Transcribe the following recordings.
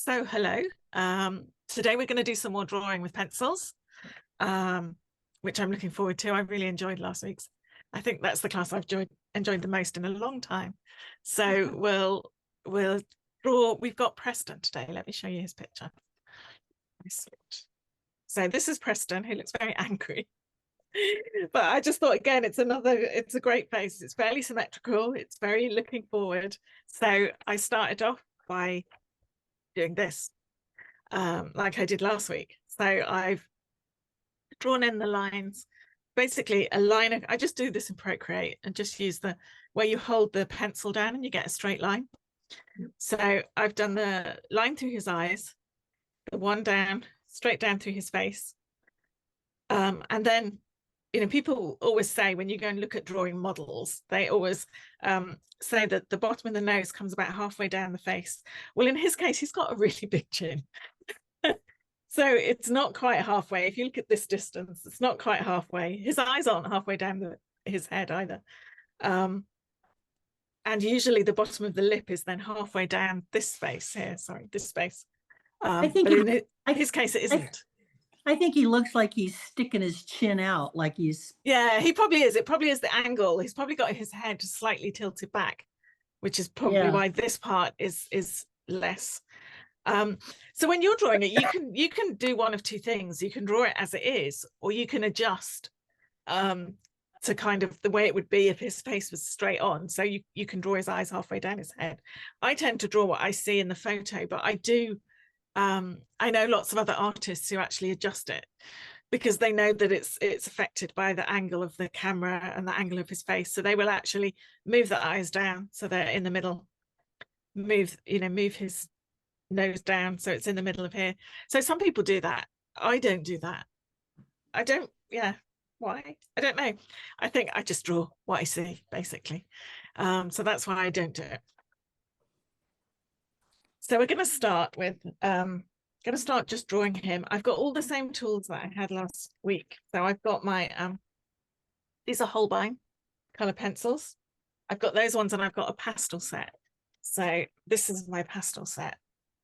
So hello, today we're going to do some more drawing with pencils, which I'm looking forward to. I really enjoyed last week's. I think that's the class I've enjoyed the most in a long time. So we'll draw. We've got Preston today. Let me show you his picture. So this is Preston, who looks very angry. But I just thought, again, it's a great face. It's fairly symmetrical. It's very looking forward. So I started off by doing this, like I did last week. So I've drawn in the lines, basically a line. I just do this in Procreate and just use the where you hold the pencil down and you get a straight line. So I've done the line through his eyes, the one down, straight down through his face. And then, you know, people always say when you go and look at drawing models, they always say that the bottom of the nose comes about halfway down the face. Well, in his case, he's got a really big chin. So it's not quite halfway. If you look at this distance, it's not quite halfway. His eyes aren't halfway down his head either. And usually the bottom of the lip is then halfway down this space here. Sorry, this space. I think but in his case, it isn't. I think he looks like he's sticking his chin out, like he's... Yeah, he probably is. It probably is the angle. He's probably got his head slightly tilted back, which is probably why this part is less. So when you're drawing it, you can do one of two things. You can draw it as it is, or you can adjust to kind of the way it would be if his face was straight on. So you can draw his eyes halfway down his head. I tend to draw what I see in the photo, but I do I know lots of other artists who actually adjust it because they know that it's affected by the angle of the camera and the angle of his face. So they will actually move the eyes down so they're in the middle, move his nose down so it's in the middle of here. So some people do that. I don't do that. Why? I don't know. I think I just draw what I see, basically. So that's why I don't do it. So we're going to start with just drawing him. I've got all the same tools that I had last week. So I've got my these are Holbein color pencils. I've got those ones, and I've got a pastel set. So this is my pastel set.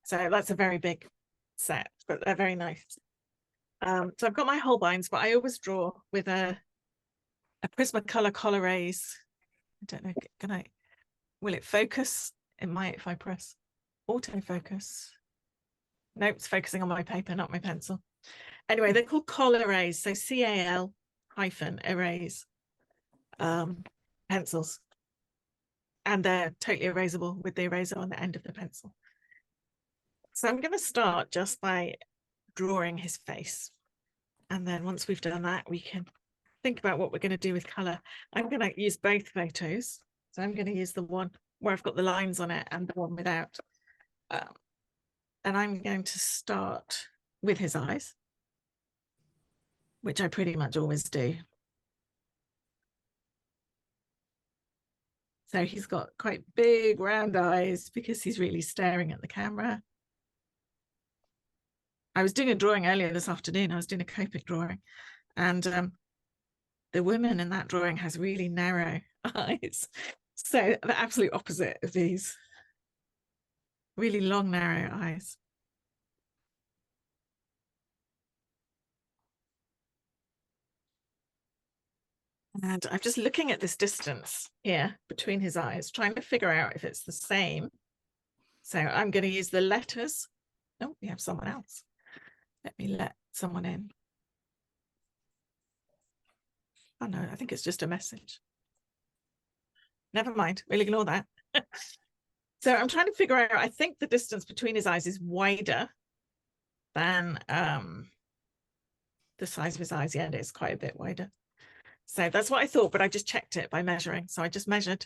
So that's a very big set, but they're very nice. So I've got my Holbeins, but I always draw with a Prismacolor Col-Erase. I don't know, will it focus? It might if I press autofocus. Nope, it's focusing on my paper, not my pencil. Anyway, they're called Col-Erase, so CAL-erase pencils. And they're totally erasable with the eraser on the end of the pencil. So I'm going to start just by drawing his face. And then once we've done that, we can think about what we're going to do with colour. I'm going to use both photos. So I'm going to use the one where I've got the lines on it and the one without. And I'm going to start with his eyes, which I pretty much always do. So he's got quite big round eyes because he's really staring at the camera. I was doing a drawing earlier this afternoon. I was doing a Copic drawing, and the woman in that drawing has really narrow eyes. So the absolute opposite of these. Really long, narrow eyes. And I'm just looking at this distance here between his eyes, trying to figure out if it's the same. So I'm going to use the letters. Oh, we have someone else. Let me let someone in. Oh no, I think it's just a message. Never mind, we'll ignore that. So I'm trying to figure out, I think the distance between his eyes is wider than the size of his eyes. Yeah, it is quite a bit wider. So that's what I thought, but I just checked it by measuring. So I just measured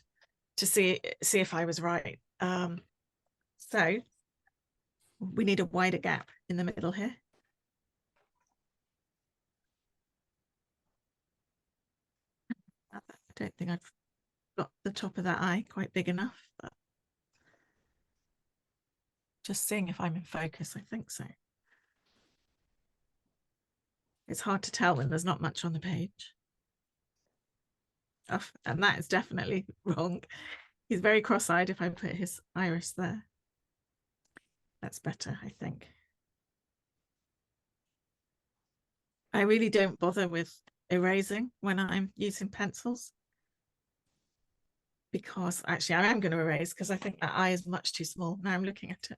to see if I was right. So we need a wider gap in the middle here. I don't think I've got the top of that eye quite big enough, but just seeing if I'm in focus. I think so. It's hard to tell when there's not much on the page. Oh, and that is definitely wrong. He's very cross-eyed if I put his iris there. That's better, I think. I really don't bother with erasing when I'm using pencils, because actually I am going to erase because I think that eye is much too small. Now I'm looking at it.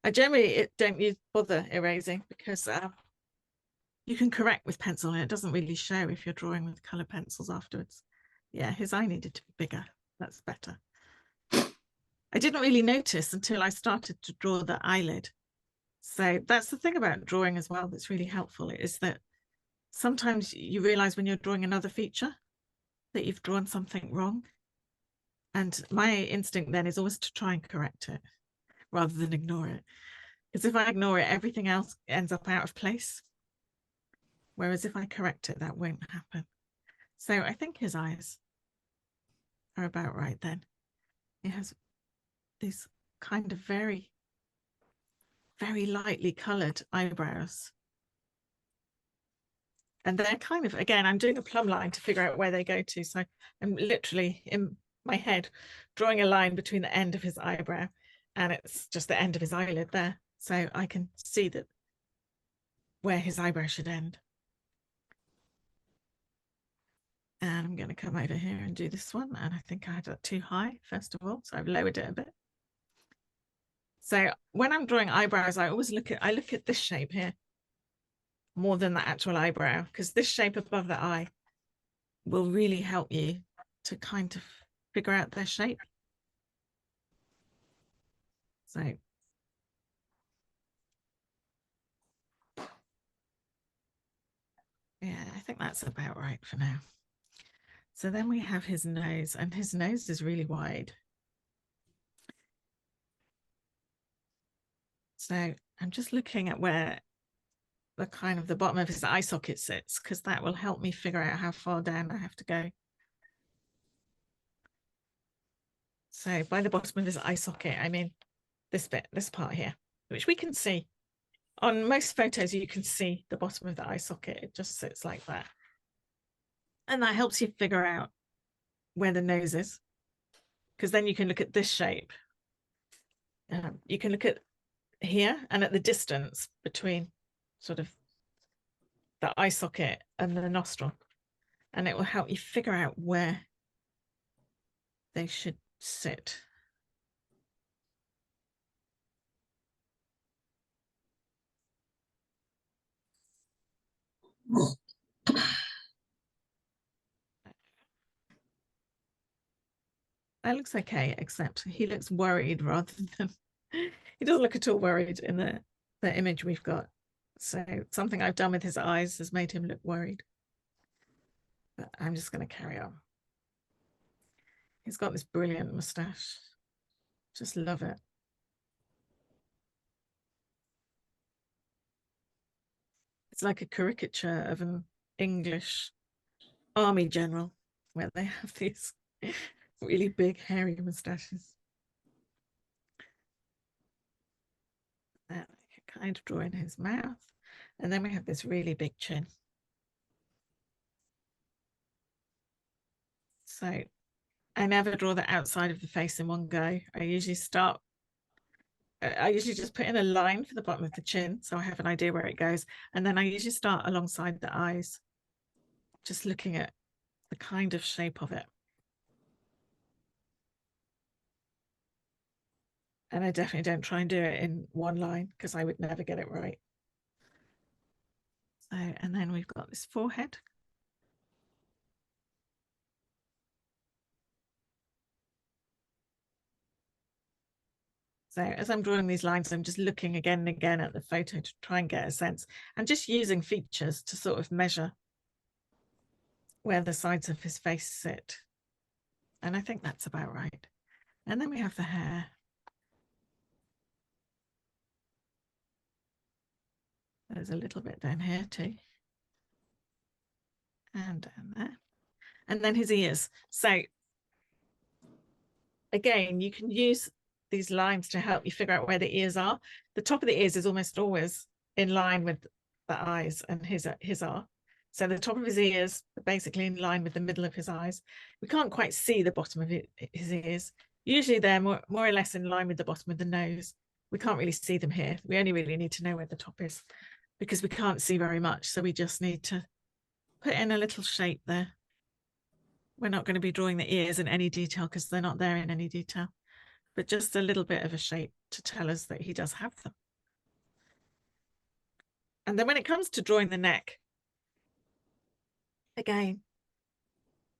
I generally don't bother erasing because you can correct with pencil and it doesn't really show if you're drawing with colour pencils afterwards. Yeah, his eye needed to be bigger. That's better. I didn't really notice until I started to draw the eyelid. So that's the thing about drawing as well that's really helpful, is that sometimes you realise when you're drawing another feature that you've drawn something wrong. And my instinct then is always to try and correct it rather than ignore it. Because if I ignore it, everything else ends up out of place. Whereas if I correct it, that won't happen. So I think his eyes are about right then. He has these kind of very, very lightly coloured eyebrows. And they're kind of, again, I'm doing a plumb line to figure out where they go to. So I'm literally in my head drawing a line between the end of his eyebrow and it's just the end of his eyelid there. So I can see that where his eyebrow should end. And I'm going to come over here and do this one. And I think I had that too high, first of all. So I've lowered it a bit. So when I'm drawing eyebrows, I always look at this shape here more than the actual eyebrow, because this shape above the eye will really help you to kind of figure out their shape. So yeah, I think that's about right for now. So then we have his nose, and his nose is really wide. So I'm just looking at where the kind of the bottom of his eye socket sits, because that will help me figure out how far down I have to go. So by the bottom of his eye socket, I mean this bit, this part here, which we can see. On most photos, you can see the bottom of the eye socket. It just sits like that. And that helps you figure out where the nose is, because then you can look at this shape. You can look at here and at the distance between sort of the eye socket and the nostril, and it will help you figure out where they should sit. That looks okay, except he looks worried rather than he doesn't look at all worried in the image we've got. So something I've done with his eyes has made him look worried. But I'm just going to carry on. He's got this brilliant moustache. Just love it. It's like a caricature of an English army general where they have these really big hairy moustaches. And I can kind of draw in his mouth. And then we have this really big chin. So I never draw the outside of the face in one go. I usually just put in a line for the bottom of the chin, so I have an idea where it goes. And then I usually start alongside the eyes, just looking at the kind of shape of it. And I definitely don't try and do it in one line because I would never get it right. So, and then we've got this forehead. So as I'm drawing these lines, I'm just looking again and again at the photo to try and get a sense, and just using features to sort of measure where the sides of his face sit. And I think that's about right. And then we have the hair. There's a little bit down here too. And down there. And then his ears. So again, you can use these lines to help you figure out where the ears are. The top of the ears is almost always in line with the eyes, and his are. So the top of his ears are basically in line with the middle of his eyes. We can't quite see the bottom of his ears. Usually they're more or less in line with the bottom of the nose, We can't really see them here. We only really need to know where the top is because we can't see very much. So we just need to put in a little shape there. We're not going to be drawing the ears in any detail because they're not there in any detail, but just a little bit of a shape to tell us that he does have them. And then when it comes to drawing the neck, again,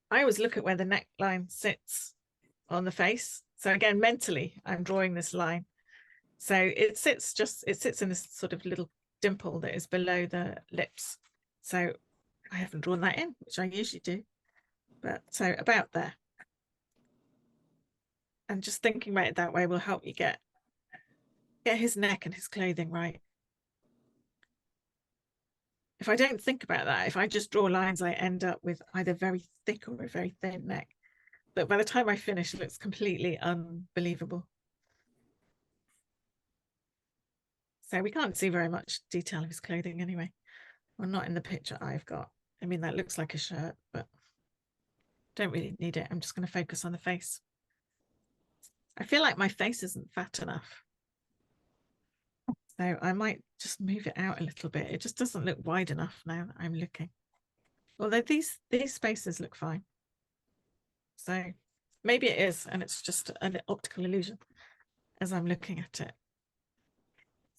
I always look at where the neckline sits on the face. So again, mentally, I'm drawing this line. So it sits in this sort of little dimple that is below the lips. So I haven't drawn that in, which I usually do. But so about there. And just thinking about it that way will help you get his neck and his clothing right. If I don't think about that, if I just draw lines, I end up with either very thick or a very thin neck. But by the time I finish, it looks completely unbelievable. So we can't see very much detail of his clothing anyway. Well, not in the picture I've got. I mean, that looks like a shirt, but don't really need it. I'm just going to focus on the face. I feel like my face isn't fat enough. So I might just move it out a little bit. It just doesn't look wide enough now that I'm looking. Although these spaces look fine. So maybe it is, and it's just an optical illusion as I'm looking at it.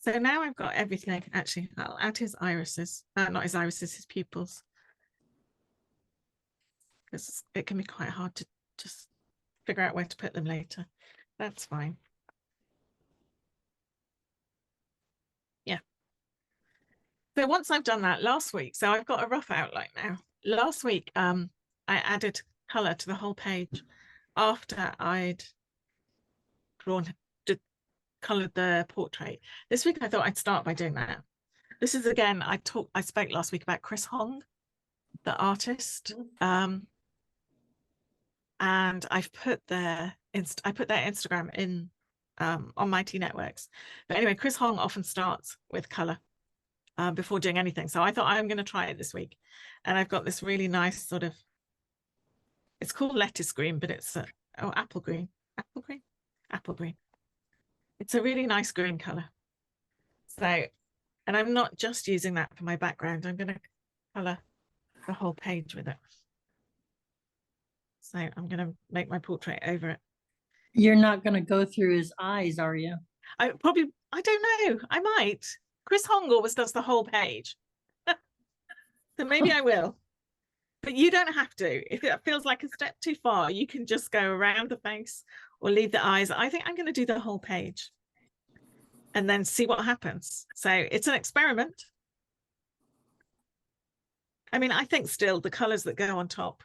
So now I've got everything. Actually, I'll add his irises. Not his irises, his pupils. Because it can be quite hard to just figure out where to put them later. That's fine. Yeah. So once I've done that last week, so I've got a rough outline now. Last week, I added colour to the whole page after I'd coloured the portrait. This week I thought I'd start by doing that. This is again, I spoke last week about Chris Hong, the artist. And I've put their Instagram in on Mighty Networks. But anyway, Chris Hong often starts with colour before doing anything. So I thought I'm going to try it this week. And I've got this really nice sort of, it's called lettuce green, but it's apple green. Apple green. It's a really nice green colour. So, and I'm not just using that for my background. I'm going to colour the whole page with it. So I'm going to make my portrait over it. You're not going to go through his eyes, are you? I don't know. I might. Chris Hong always does the whole page. So maybe I will. But you don't have to. If it feels like a step too far, you can just go around the face or leave the eyes. I think I'm going to do the whole page and then see what happens. So it's an experiment. I mean, I think still the colours that go on top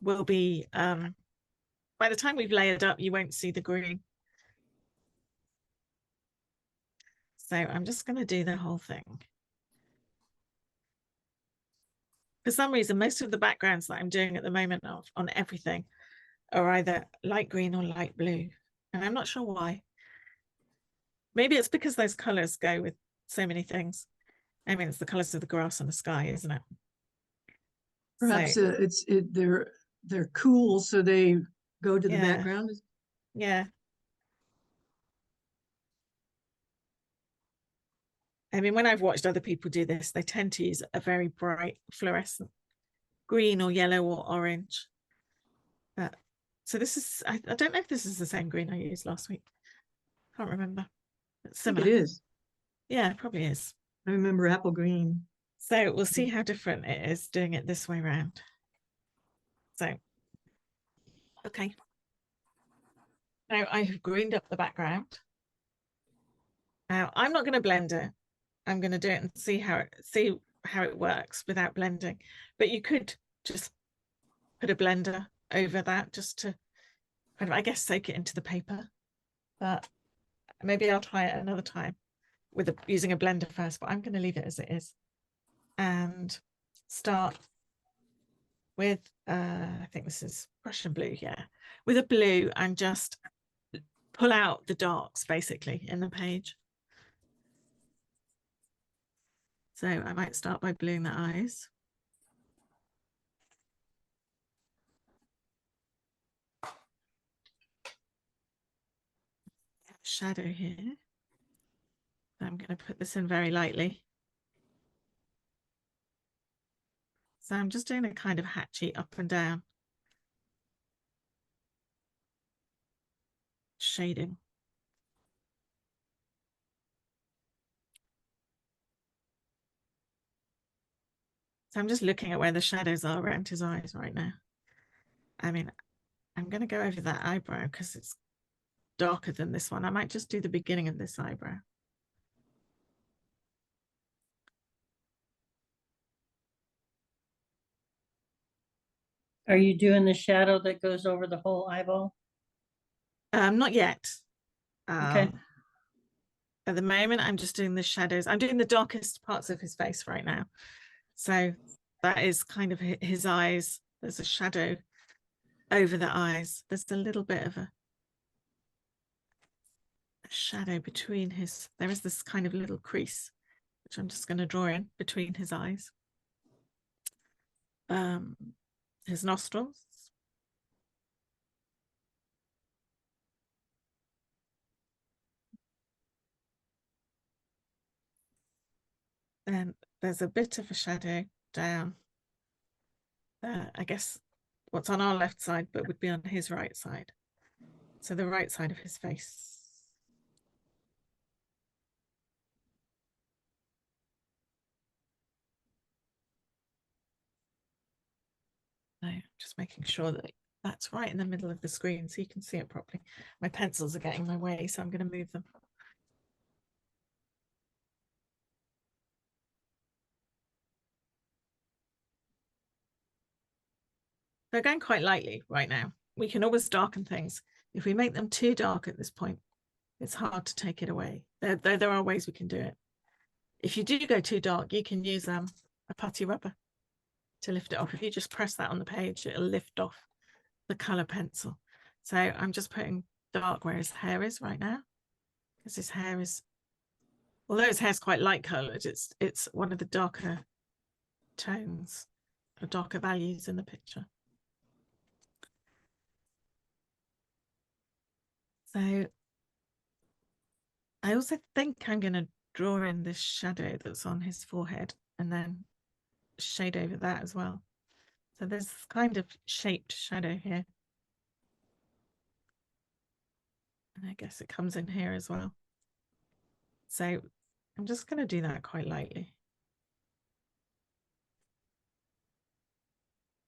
will be, by the time we've layered up, you won't see the green. So I'm just going to do the whole thing. For some reason, most of the backgrounds that I'm doing at the moment on everything are either light green or light blue. And I'm not sure why. Maybe it's because those colours go with so many things. I mean, it's the colours of the grass and the sky, isn't it? Perhaps so, they're cool, so they go to the background. Yeah. I mean, when I've watched other people do this, they tend to use a very bright fluorescent green or yellow or orange. So this is, I don't know if this is the same green I used last week. Can't remember. It's similar. It is. Yeah, it probably is. I remember apple green. So we'll see how different it is doing it this way around. So, okay. Now I have greened up the background. Now I'm not going to blend it. I'm going to do it and see how it works without blending. But you could just put a blender over that just to kind of, I guess, soak it into the paper. But maybe I'll try it another time with using a blender first, but I'm going to leave it as it is and start with, I think this is Prussian blue, yeah, with a blue and just pull out the darks basically in the page. So I might start by bluing the eyes. Shadow here. I'm going to put this in very lightly. So I'm just doing a kind of hatchy up and down shading. So I'm just looking at where the shadows are around his eyes right now. I mean, I'm going to go over that eyebrow because it's darker than this one. I might just do the beginning of this eyebrow. Are you doing the shadow that goes over the whole eyeball? Not yet. Okay. At the moment, I'm just doing the shadows. I'm doing the darkest parts of his face right now. So that is kind of his eyes. There's a shadow over the eyes. There's a little bit of a shadow between his, there is this kind of little crease, which I'm just going to draw in between his eyes. His nostrils. Then there's a bit of a shadow down, I guess what's on our left side, but would be on his right side. So the right side of his face. I'm just making sure that that's right in the middle of the screen so you can see it properly. My pencils are getting in my way, so I'm going to move them. They're going quite lightly right now. We can always darken things. If we make them too dark at this point, it's hard to take it away. There are ways we can do it. If you do go too dark, you can use a putty rubber to lift it off. If you just press that on the page, it'll lift off the color pencil. So I'm just putting dark where his hair is right now, because his hair is, although his hair's quite light colored, it's one of the darker tones or darker values in the picture. So I also think I'm going to draw in this shadow that's on his forehead and then shade over that as well. So there's kind of shaped shadow here. And I guess it comes in here as well. So I'm just going to do that quite lightly.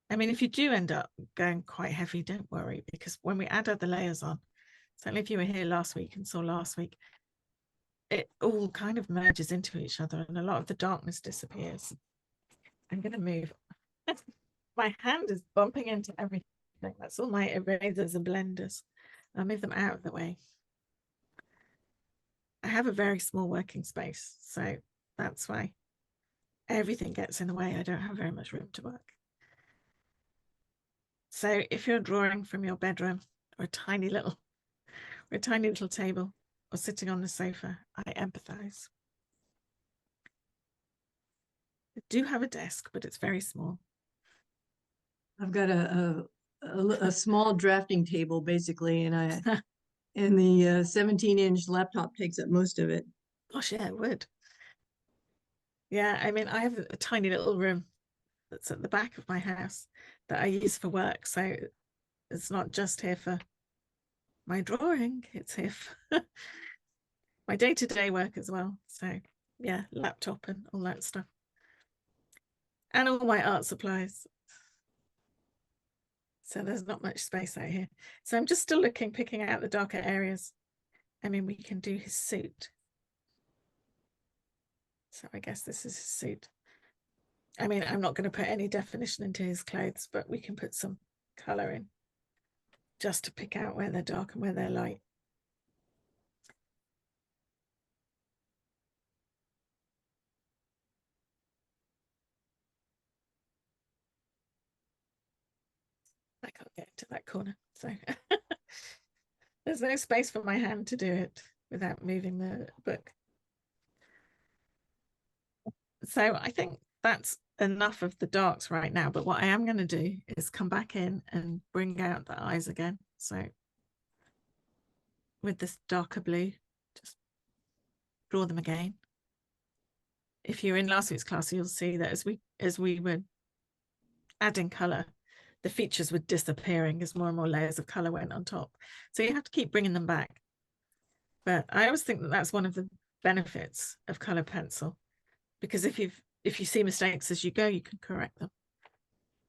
I mean, if you do end up going quite heavy, don't worry, because when we add other layers on, certainly if you were here last week and saw last week, it all kind of merges into each other and a lot of the darkness disappears. I'm going to move. My hand is bumping into everything. That's all my erasers and blenders. I'll move them out of the way. I have a very small working space, so that's why everything gets in the way. I don't have very much room to work. So if you're drawing from your bedroom or a tiny little table or sitting on the sofa, I empathize. I do have a desk, but it's very small. I've got a small drafting table basically, and the 17-inch laptop takes up most of it. Gosh, yeah, it would. Yeah, I mean, I have a tiny little room that's at the back of my house that I use for work. So it's not just here for my drawing, it's here for my day-to-day work as well. So yeah, laptop and all that stuff. And all my art supplies. So there's not much space out here. So I'm just still picking out the darker areas. I mean, we can do his suit. So I guess this is his suit. I mean, I'm not going to put any definition into his clothes, but we can put some color in just to pick out where they're dark and where they're light. I can't get into that corner, so there's no space for my hand to do it without moving the book. So I think that's enough of the darks right now, but what I am going to do is come back in and bring out the eyes again. So with this darker blue, just draw them again. If you're in last week's class, you'll see that as we were adding colour, the features were disappearing as more and more layers of colour went on top. So you have to keep bringing them back. But I always think that that's one of the benefits of colour pencil, because if you see mistakes as you go, you can correct them,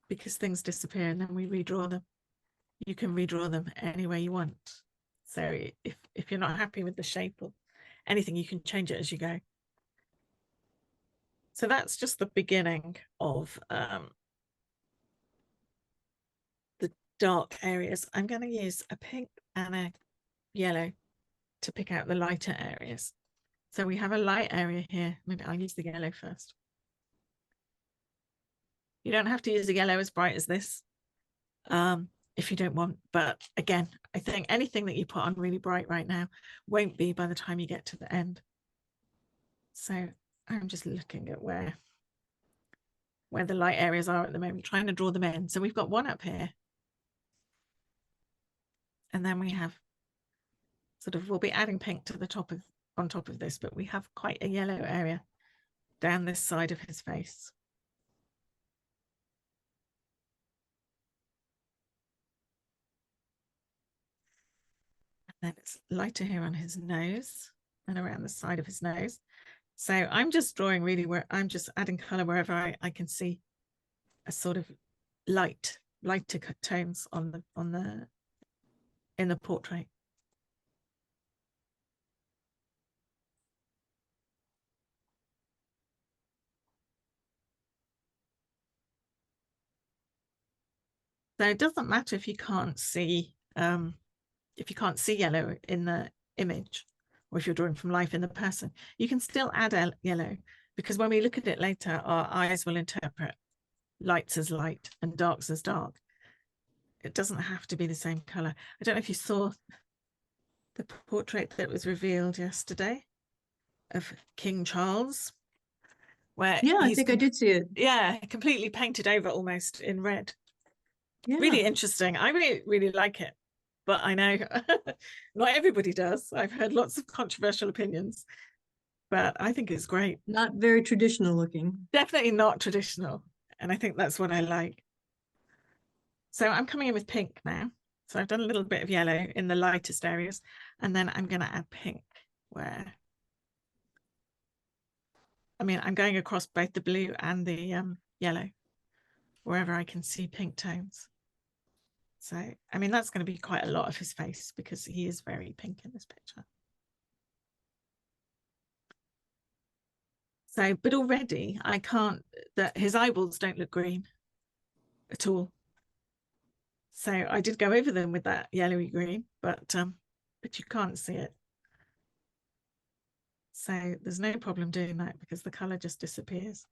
because things disappear and then we redraw them. You can redraw them any way you want. So if you're not happy with the shape or anything, you can change it as you go. So that's just the beginning of the dark areas. I'm going to use a pink and a yellow to pick out the lighter areas. So we have a light area here. Maybe I'll use the yellow first. You don't have to use the yellow as bright as this if you don't want. But again, I think anything that you put on really bright right now won't be by the time you get to the end. So I'm just looking at where the light areas are at the moment, trying to draw them in. So we've got one up here. And then we have sort of, we'll be adding pink to the top of, on top of this, but we have quite a yellow area down this side of his face. And then it's lighter here on his nose and around the side of his nose. So I'm just drawing really where I'm just adding color wherever I can see a sort of lighter tones in the portrait. So it doesn't matter if you can't see yellow in the image, or if you're drawing from life in the person, you can still add yellow, because when we look at it later, our eyes will interpret lights as light and darks as dark. It doesn't have to be the same color. I don't know if you saw the portrait that was revealed yesterday of King Charles, where I think I did see it. Yeah, completely painted over almost in red. Yeah. Really interesting. I really like it, but I know not everybody does. I've heard lots of controversial opinions, but I think it's great. Not very traditional looking. Definitely not traditional, and I think that's what I like. So I'm coming in with pink now. So I've done a little bit of yellow in the lightest areas, and then I'm going to add pink where, I mean, I'm going across both the blue and the yellow, wherever I can see pink tones. So, I mean, that's going to be quite a lot of his face because he is very pink in this picture. So, but already I can't, that his eyeballs don't look green at all. So I did go over them with that yellowy green, but you can't see it. So there's no problem doing that because the color just disappears.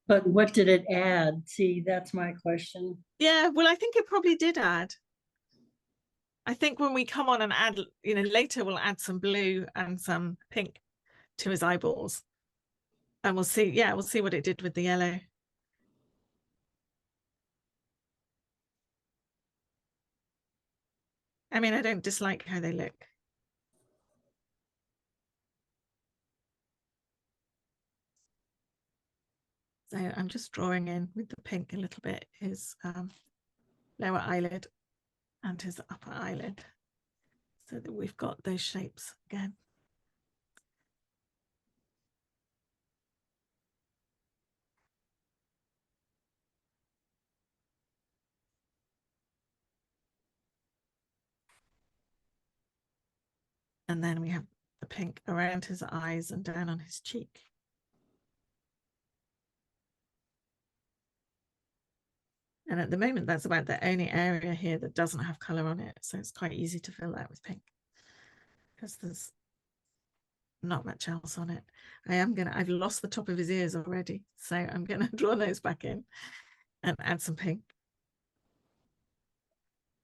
But what did it add? See, that's my question. Yeah, well, I think it probably did add. I think when we come on and add, you know, later we'll add some blue and some pink to his eyeballs. And we'll see, yeah, we'll see what it did with the yellow. I mean, I don't dislike how they look. So I'm just drawing in with the pink a little bit his lower eyelid and his upper eyelid, so that we've got those shapes again. And then we have the pink around his eyes and down on his cheek. And at the moment, that's about the only area here that doesn't have colour on it. So it's quite easy to fill that with pink because there's not much else on it. I've lost the top of his ears already. So I'm going to draw those back in and add some pink.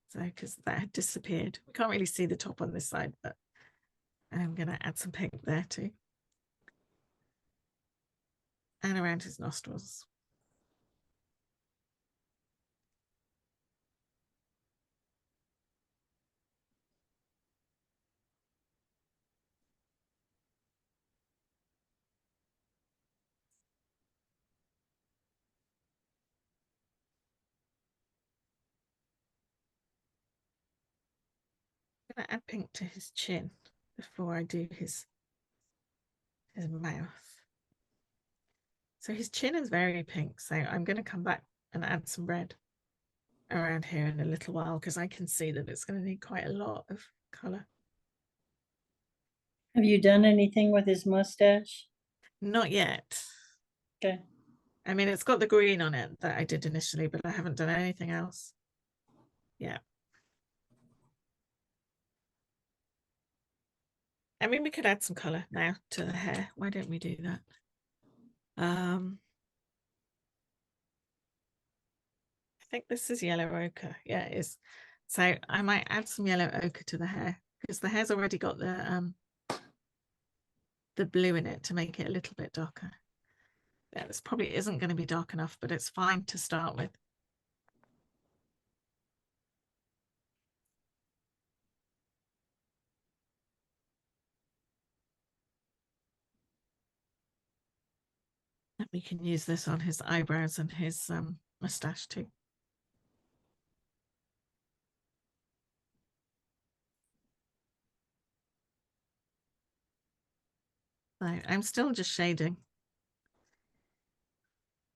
So because that had disappeared. We can't really see the top on this side, but I'm going to add some pink there too. And around his nostrils. gonna add pink to his chin before I do his mouth. So his chin is very pink, so I'm going to come back and add some red around here in a little while because I can see that it's going to need quite a lot of colour. Have you done anything with his mustache? Not yet. Okay. I mean, it's got the green on it that I did initially, but I haven't done anything else. Yeah. I mean, we could add some colour now to the hair. Why don't we do that? I think this is yellow ochre. Yeah, it is. So I might add some yellow ochre to the hair because the hair's already got the blue in it to make it a little bit darker. Yeah, this probably isn't going to be dark enough, but it's fine to start with. And we can use this on his eyebrows and his moustache too. So I'm still just shading.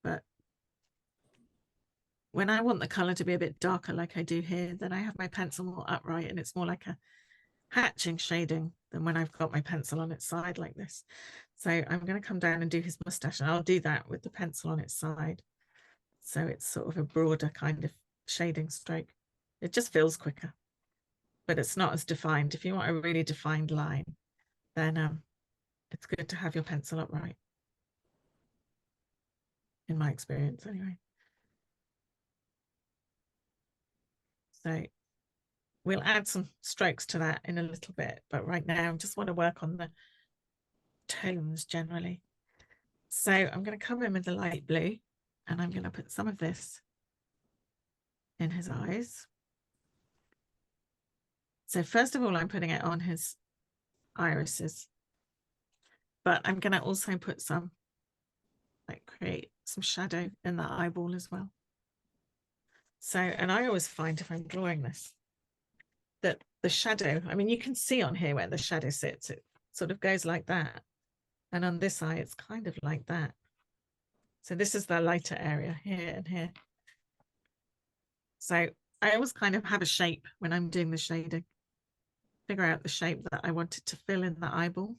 But when I want the color to be a bit darker like I do here, then I have my pencil more upright and it's more like a hatching shading than when I've got my pencil on its side like this. So I'm going to come down and do his mustache, and I'll do that with the pencil on its side. So it's sort of a broader kind of shading stroke. It just feels quicker, but it's not as defined. If you want a really defined line, then it's good to have your pencil upright, in my experience anyway. So we'll add some strokes to that in a little bit, but right now I just want to work on the tones generally. So I'm going to come in with the light blue and I'm going to put some of this in his eyes. So first of all, I'm putting it on his irises, but I'm going to also put some, like create some shadow in the eyeball as well. So, and I always find if I'm drawing this, that the shadow, I mean, you can see on here where the shadow sits, it sort of goes like that. And on this eye, it's kind of like that. So this is the lighter area here and here. So I always kind of have a shape when I'm doing the shading, figure out the shape that I wanted to fill in the eyeball.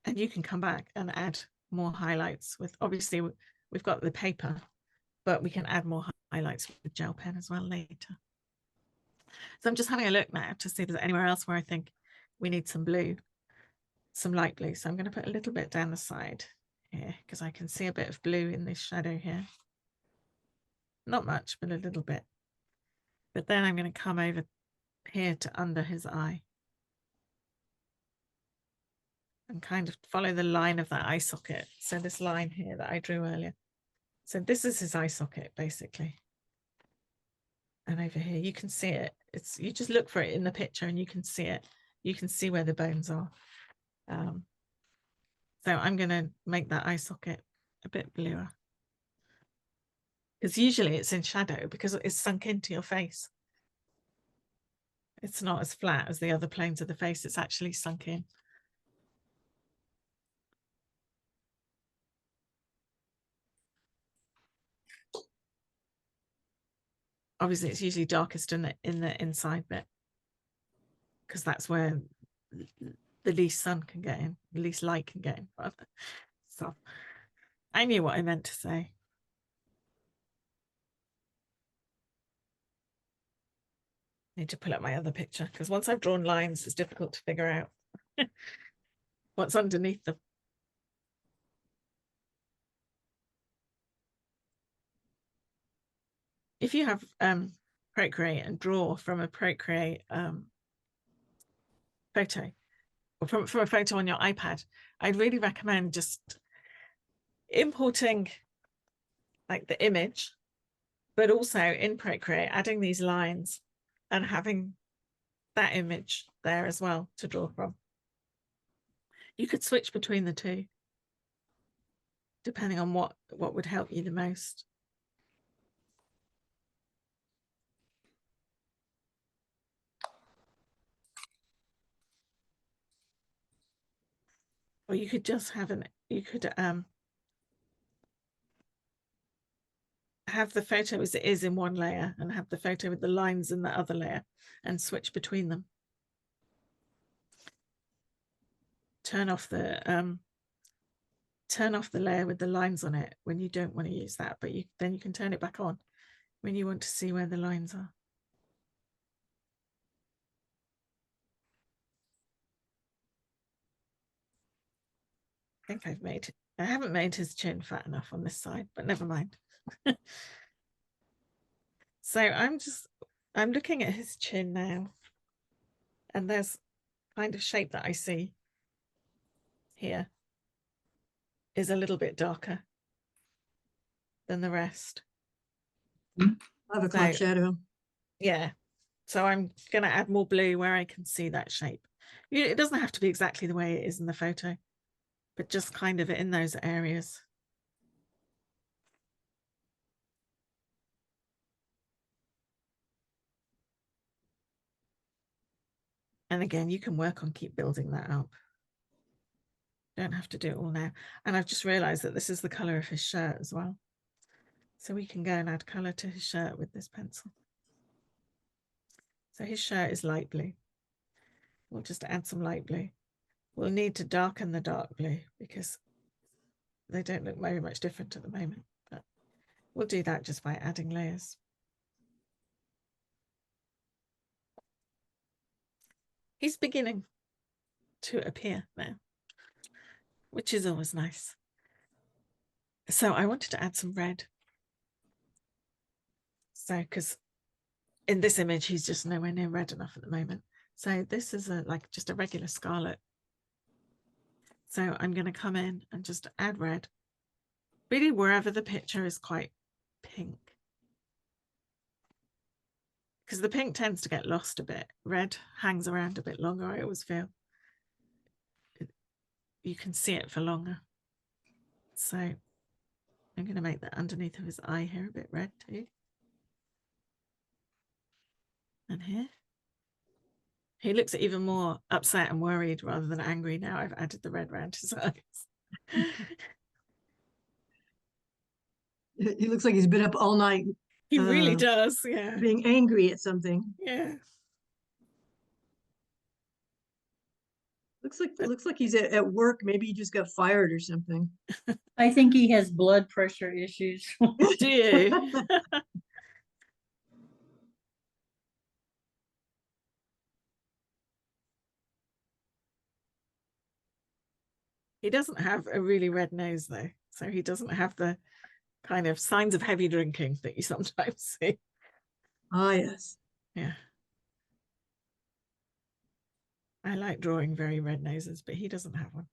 And you can come back and add more highlights with, obviously we've got the paper, but we can add more highlights with gel pen as well later. So I'm just having a look now to see if there's anywhere else where I think we need some blue, some light blue. So I'm going to put a little bit down the side here because I can see a bit of blue in this shadow here. Not much, but a little bit. But then I'm going to come over here to under his eye and kind of follow the line of that eye socket. So this line here that I drew earlier. So this is his eye socket, basically. And over here, you can see it. It's, you just look for it in the picture and you can see it. You can see where the bones are. So I'm going to make that eye socket a bit bluer. Because usually it's in shadow because it's sunk into your face. It's not as flat as the other planes of the face. It's actually sunk in. Obviously, it's usually darkest in the inside bit because that's where the least sun can get in, the least light can get in. So I knew what I meant to say. Need to pull up my other picture because once I've drawn lines, it's difficult to figure out what's underneath them. If you have Procreate and draw from a Procreate photo, or from a photo on your iPad, I'd really recommend just importing like the image, but also in Procreate adding these lines and having that image there as well to draw from. You could switch between the two depending on what would help you the most. Or you could just have have the photo as it is in one layer and have the photo with the lines in the other layer and switch between them. Turn off the layer with the lines on it when you don't want to use that, but then you can turn it back on when you want to see where the lines are. I think I haven't made his chin fat enough on this side, but never mind. So I'm looking at his chin now, and there's kind of shape that I see here is a little bit darker than the rest. I have a cloud shadow. Yeah, so I'm going to add more blue where I can see that shape. It doesn't have to be exactly the way it is in the photo, but just kind of in those areas. And again, you can work on keep building that up. Don't have to do it all now. And I've just realized that this is the color of his shirt as well. So we can go and add color to his shirt with this pencil. So his shirt is light blue. We'll just add some light blue. We'll need to darken the dark blue because they don't look very much different at the moment, but we'll do that just by adding layers. He's beginning to appear now, which is always nice. So I wanted to add some red. So, because in this image, he's just nowhere near red enough at the moment. So this is like just a regular scarlet. So I'm going to come in and just add red, really wherever the picture is quite pink. Because the pink tends to get lost a bit. Red hangs around a bit longer, I always feel. You can see it for longer. So I'm going to make that underneath of his eye here a bit red too. And here. He looks even more upset and worried rather than angry now I've added the red around his eyes. He looks like he's been up all night. He really does, yeah. Being angry at something. Yeah. Looks like he's at work. Maybe he just got fired or something. I think he has blood pressure issues. Do you? He doesn't have a really red nose though, so he doesn't have the kind of signs of heavy drinking that you sometimes see. Ah, yes. Yeah. I like drawing very red noses, but he doesn't have one.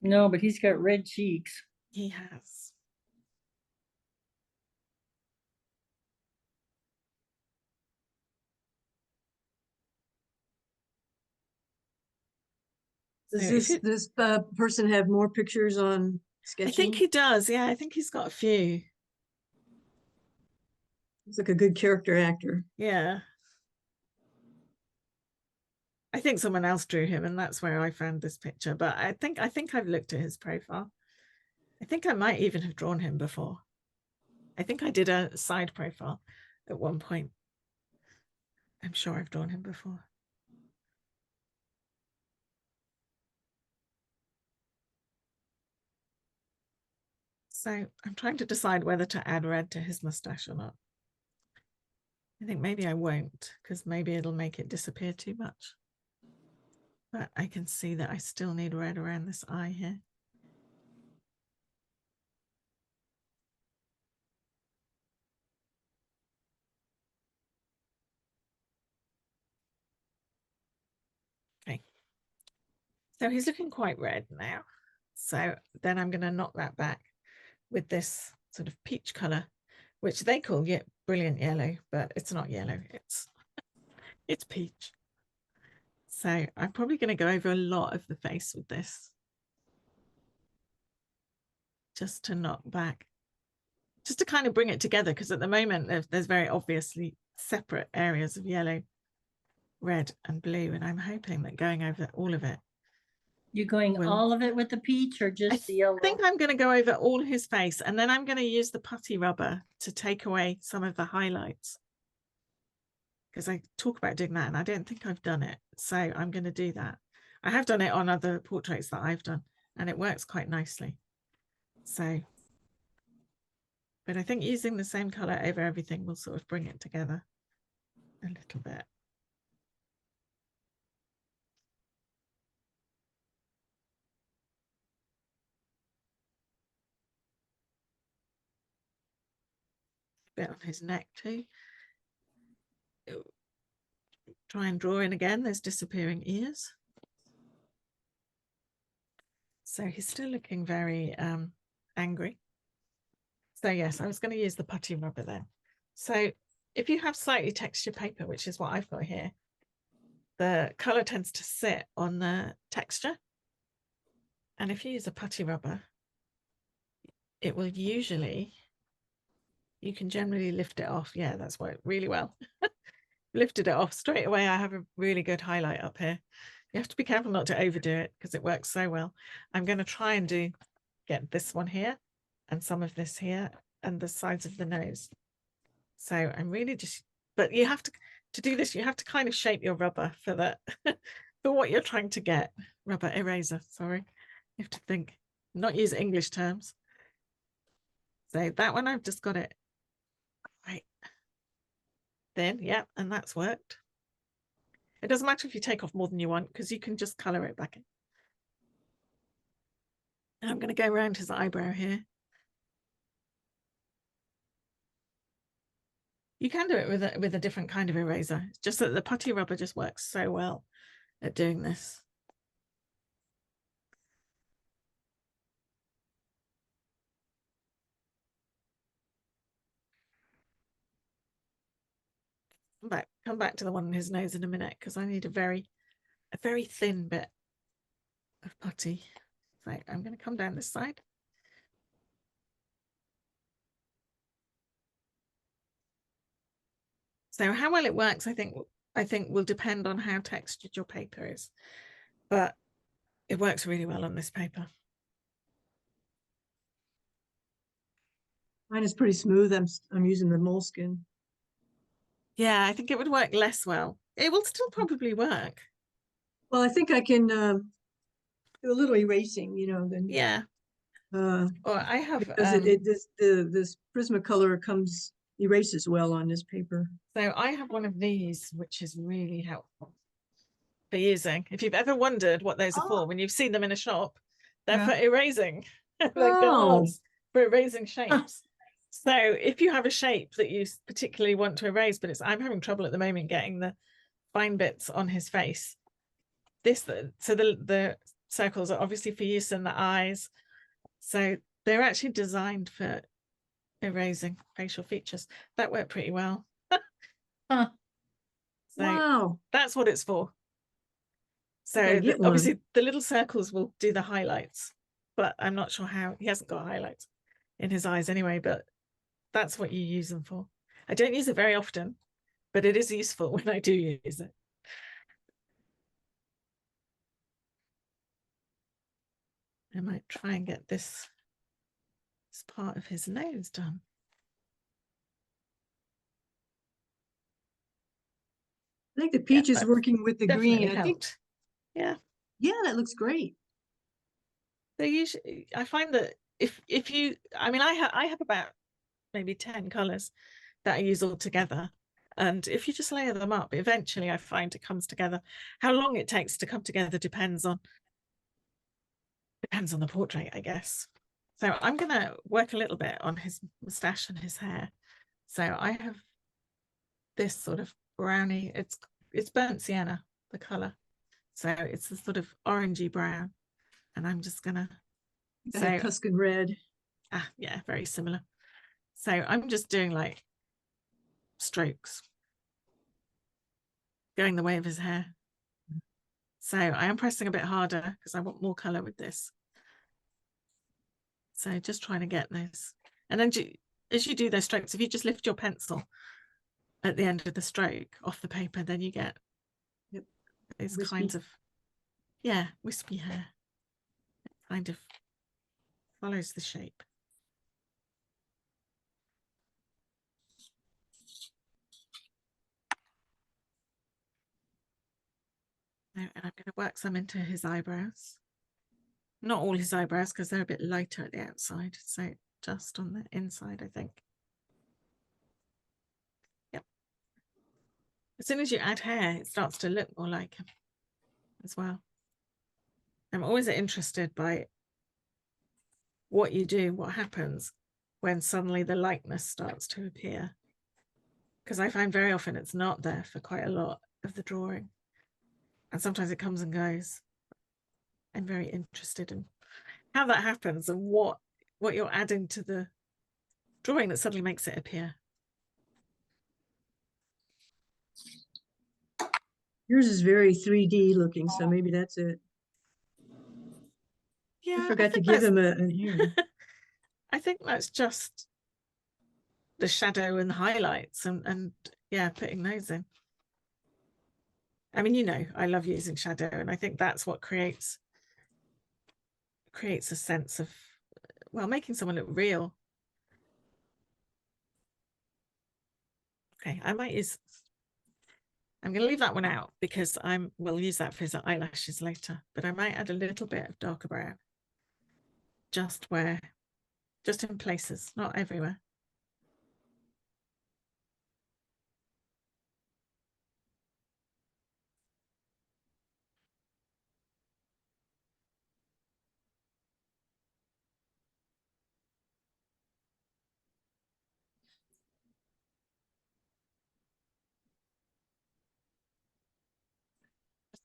No, but he's got red cheeks. He has. Does this person have more pictures on Sketchy? I think he does. Yeah, I think he's got a few. He's like a good character actor. Yeah. I think someone else drew him, and that's where I found this picture. But I think I've looked at his profile. I think I might even have drawn him before. I think I did a side profile at one point. I'm sure I've drawn him before. So I'm trying to decide whether to add red to his mustache or not. I think maybe I won't, because maybe it'll make it disappear too much. But I can see that I still need red around this eye here. Okay. So he's looking quite red now. So then I'm going to knock that back with this sort of peach color, which they call brilliant yellow, but it's not yellow, it's peach. So I'm probably going to go over a lot of the face with this, just to knock back, just to kind of bring it together, because at the moment there's very obviously separate areas of yellow. red and blue, and I'm hoping that going over all of it. You're going Will- all of it with the peach or I just the yellow? think I'm going to go over all his face, and then I'm going to use the putty rubber to take away some of the highlights, because I talk about doing that and I don't think I've done it. So I'm going to do that. I have done it on other portraits that I've done, and it works quite nicely. So, but I think using the same color over everything will sort of bring it together a little bit. Bit on his neck too. Try and draw in again those disappearing ears. So he's still looking very angry. So yes, I was going to use the putty rubber then. So if you have slightly textured paper, which is what I've got here, the color tends to sit on the texture. And if you use a putty rubber, it will usually, you can generally lift it off. Yeah, that's worked really well. Lifted it off straight away. I have a really good highlight up here. You have to be careful not to overdo it because it works so well. I'm going to try and get this one here and some of this here and the sides of the nose. So I'm really just, but you have to do this, you have to kind of shape your rubber for that, for what you're trying to get. Rubber eraser, sorry. You have to think, not use English terms. So that one, I've just got it right then, yeah, and that's worked. It doesn't matter if you take off more than you want because you can just color it back in. And I'm going to go around his eyebrow here. You can do it with a different kind of eraser. It's just that the putty rubber just works so well at doing this. Come back to the one on his nose in a minute because I need a very thin bit of putty. So I'm going to come down this side. So how well it works, I think will depend on how textured your paper is, but it works really well on this paper. Mine is pretty smooth. I'm using the moleskin. Yeah, I think it would work less well. It will still probably work. Well, I think I can do a little erasing, you know, then Yeah. Or I have because this Prismacolor erases well on this paper. So I have one of these, which is really helpful for using. If you've ever wondered what those are for, when you've seen them in a shop, they're for erasing. They're guards for erasing shapes. So if you have a shape that you particularly want to erase, but I'm having trouble at the moment getting the fine bits on his face. So the circles are obviously for use in the eyes. So they're actually designed for erasing facial features. That worked pretty well. Huh. So Wow. that's what it's for. So obviously the little circles will do the highlights, but I'm not sure how. He hasn't got highlights in his eyes anyway, but that's what you use them for. I don't use it very often, but it is useful when I do use it. I might try and get this part of his nose done. I think the peach is working with the green. I think, yeah, that looks great. So usually, I find that if you, I mean, I have about maybe 10 colors that I use all together, and if you just layer them up, eventually I find it comes together. How long it takes to come together depends on the portrait, I guess. So I'm going to work a little bit on his moustache and his hair. So I have this sort of brownie, it's burnt sienna, the color. So it's a sort of orangey brown, and I'm just gonna say Tuscan red. Yeah, very similar. So I'm just doing like strokes going the way of his hair. So I am pressing a bit harder because I want more color with this. So just trying to get this, and then as you do those strokes, if you just lift your pencil at the end of the stroke off the paper, then you get those Wispy. kinds of, yeah, wispy hair. It kind of follows the shape. Now, and I'm going to work some into his eyebrows. Not all his eyebrows, because they're a bit lighter at the outside. So just on the inside, I think. Yep. As soon as you add hair, it starts to look more like him as well. I'm always interested by what you do, what happens when suddenly the likeness starts to appear. Because I find very often it's not there for quite a lot of the drawing. And sometimes it comes and goes. I'm very interested in how that happens and what you're adding to the drawing that suddenly makes it appear. Yours is very 3D looking, so maybe that's it. Yeah, I forgot to give him a hair. I think that's just the shadow and the highlights and yeah, putting those in. I mean, you know, I love using shadow, and I think that's what creates a sense of, well, making someone look real. Okay, I'm going to leave that one out because we'll use that for his eyelashes later, but I might add a little bit of darker brown just in places, not everywhere.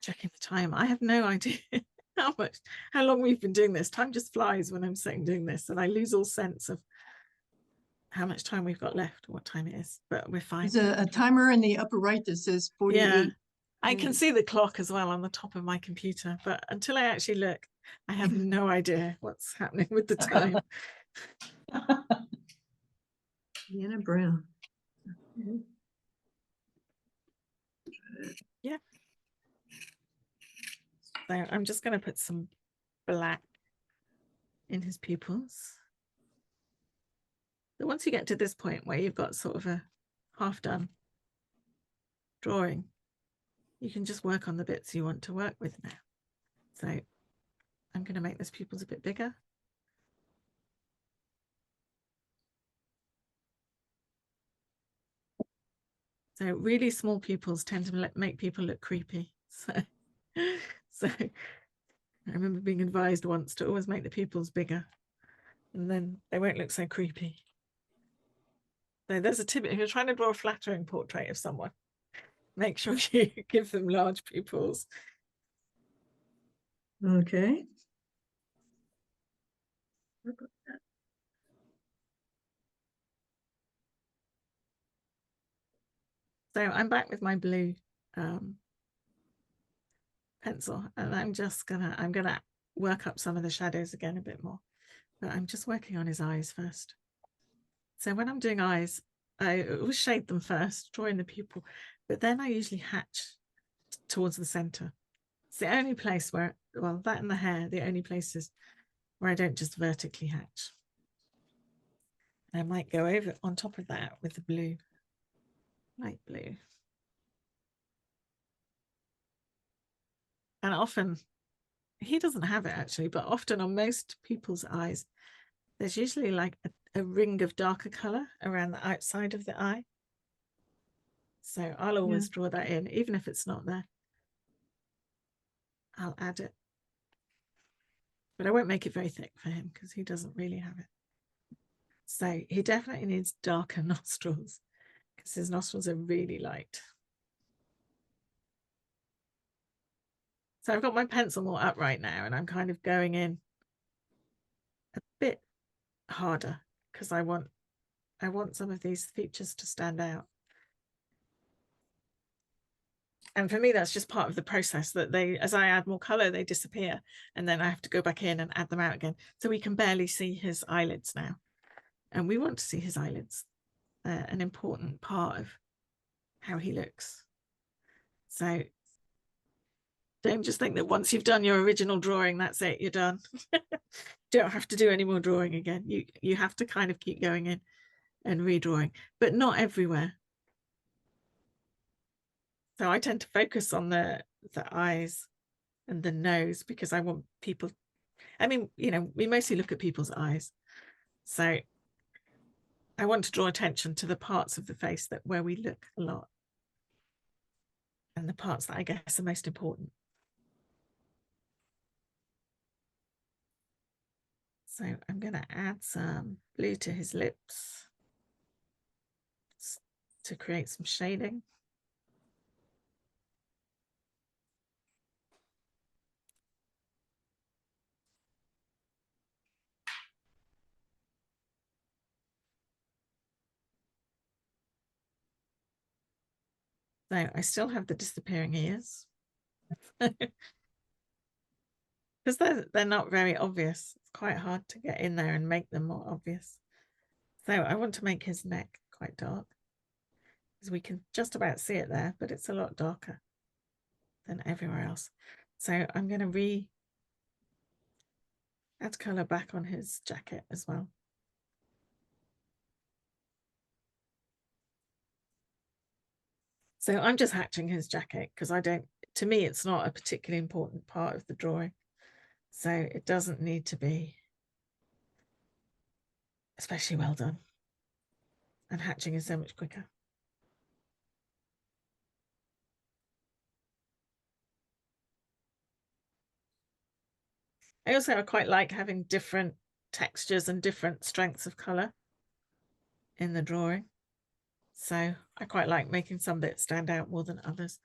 Checking the time. I have no idea how long we've been doing this. Time just flies when I'm sitting doing this, and I lose all sense of how much time we've got left or what time it is, but we're fine. There's a timer in the upper right that says 48. Yeah, I can see the clock as well on the top of my computer, but until I actually look, I have no idea what's happening with the time. Sienna Brown. Yeah. So I'm just going to put some black in his pupils. So once you get to this point where you've got sort of a half done drawing, you can just work on the bits you want to work with now. So I'm going to make those pupils a bit bigger. So really small pupils tend to make people look creepy. So I remember being advised once to always make the pupils bigger, and then they won't look so creepy. So there's a tip: if you're trying to draw a flattering portrait of someone, make sure you give them large pupils. Okay. So I'm back with my blue pencil, and I'm gonna work up some of the shadows again a bit more, but I'm just working on his eyes first. So when I'm doing eyes, I always shade them first, drawing the pupil, but then I usually hatch towards the center. It's the only place where, well, that and the hair, the only places where I don't just vertically hatch. And I might go over on top of that with the blue, light blue. And often, he doesn't have it actually, but often on most people's eyes, there's usually like a ring of darker color around the outside of the eye. So I'll always draw that in, even if it's not there. I'll add it. But I won't make it very thick for him because he doesn't really have it. So he definitely needs darker nostrils because his nostrils are really light. So I've got my pencil more upright now, and I'm kind of going in a bit harder because I want some of these features to stand out. And for me, that's just part of the process, that as I add more color, they disappear. And then I have to go back in and add them out again. So we can barely see his eyelids now. And we want to see his eyelids, an important part of how he looks. So Don't just think that once you've done your original drawing, that's it, you're done. Don't have to do any more drawing again. You have to kind of keep going in and redrawing, but not everywhere. So I tend to focus on the eyes and the nose because I want people, I mean, you know, we mostly look at people's eyes. So I want to draw attention to the parts of the face that where we look a lot and the parts that I guess are most important. So I'm going to add some blue to his lips to create some shading. So I still have the disappearing ears because they're not very obvious. It's quite hard to get in there and make them more obvious. So I want to make his neck quite dark because we can just about see it there, but it's a lot darker than everywhere else. So I'm going to add color back on his jacket as well. So I'm just hatching his jacket because to me, it's not a particularly important part of the drawing. So it doesn't need to be especially well done. And hatching is so much quicker. I also quite like having different textures and different strengths of color in the drawing. So I quite like making some bits stand out more than others.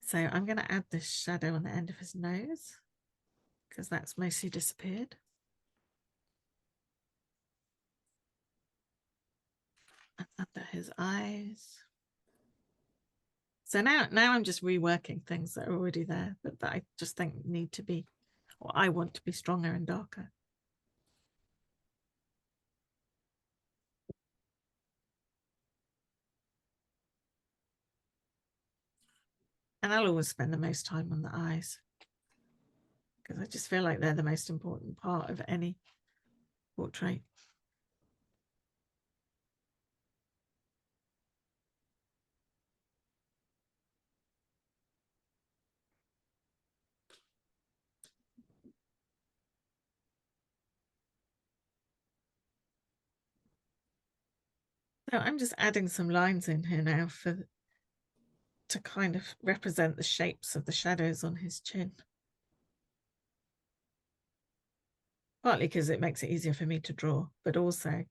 So I'm going to add this shadow on the end of his nose because that's mostly disappeared. And under his eyes. So now I'm just reworking things that are already there, but that I just think need to be, or I want to be stronger and darker. And I'll always spend the most time on the eyes because I just feel like they're the most important part of any portrait. So I'm just adding some lines in here now to kind of represent the shapes of the shadows on his chin. Partly because it makes it easier for me to draw, but also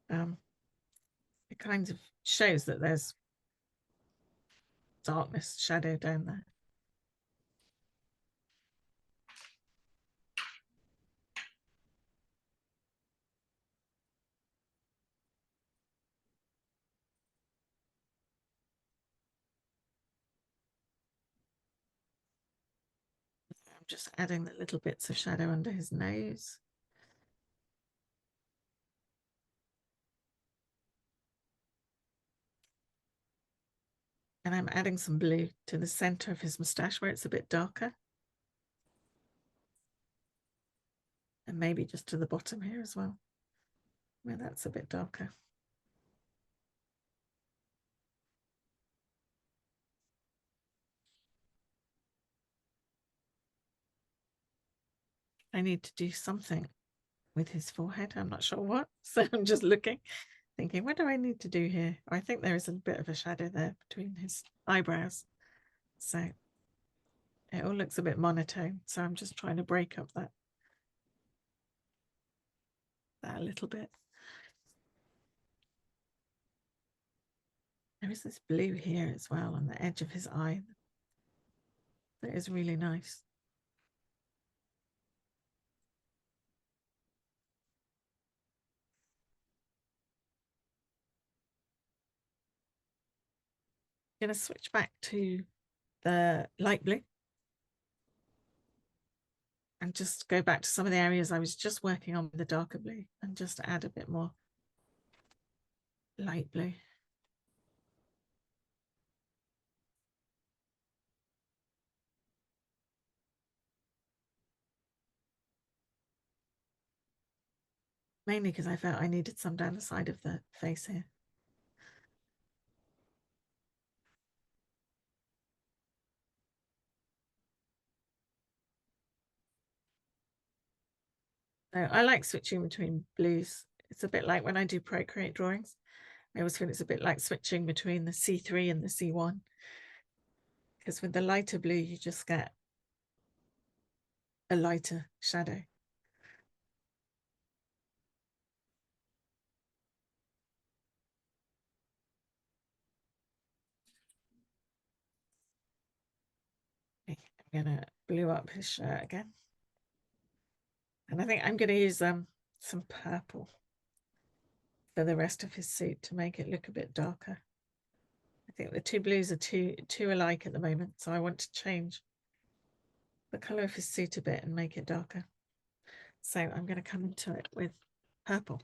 it kind of shows that there's darkness, shadow down there. I'm just adding the little bits of shadow under his nose. And I'm adding some blue to the center of his moustache where it's a bit darker. And maybe just to the bottom here as well, where that's a bit darker. I need to do something with his forehead. I'm not sure what. So I'm just looking, thinking, what do I need to do here? I think there is a bit of a shadow there between his eyebrows. So it all looks a bit monotone. So I'm just trying to break up that a little bit. There is this blue here as well on the edge of his eye. That is really nice. I'm going to switch back to the light blue and just go back to some of the areas I was just working on with the darker blue and just add a bit more light blue. mainly because I felt I needed some down the side of the face here. So I like switching between blues. It's a bit like when I do Procreate drawings. I always feel it's a bit like switching between the C3 and the C1. Because with the lighter blue, you just get a lighter shadow. Okay, I'm gonna blue up his shirt again. And I think I'm gonna use some purple for the rest of his suit to make it look a bit darker. I think the two blues are too alike at the moment, so I want to change the color of his suit a bit and make it darker. So I'm going to come into it with purple.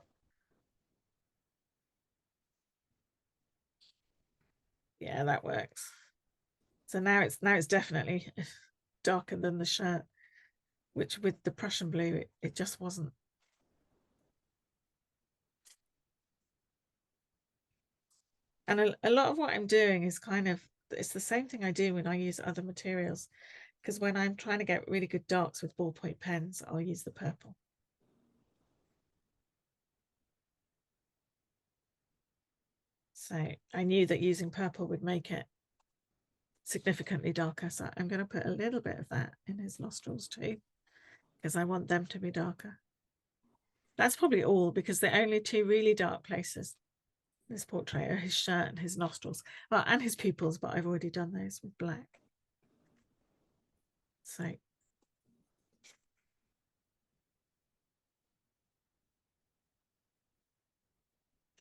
Yeah, that works. So now it's definitely darker than the shirt, which with the Prussian blue it just wasn't. And a lot of what I'm doing is kind of, it's the same thing I do when I use other materials, because when I'm trying to get really good darks with ballpoint pens, I'll use the purple. So I knew that using purple would make it significantly darker. So I'm going to put a little bit of that in his nostrils too, because I want them to be darker. That's probably all, because the only two really dark places in this portrait are his shirt and his nostrils. Well, and his pupils, but I've already done those with black. So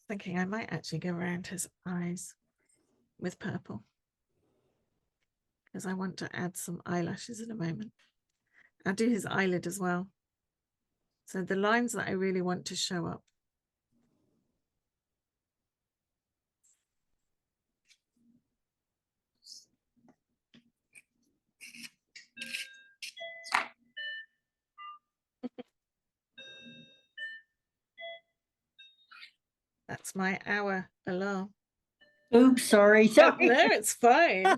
thinking I might actually go around his eyes with purple, because I want to add some eyelashes in a moment. I'll do his eyelid as well. So the lines that I really want to show up. That's my hour alarm. Oops, sorry. No, it's fine.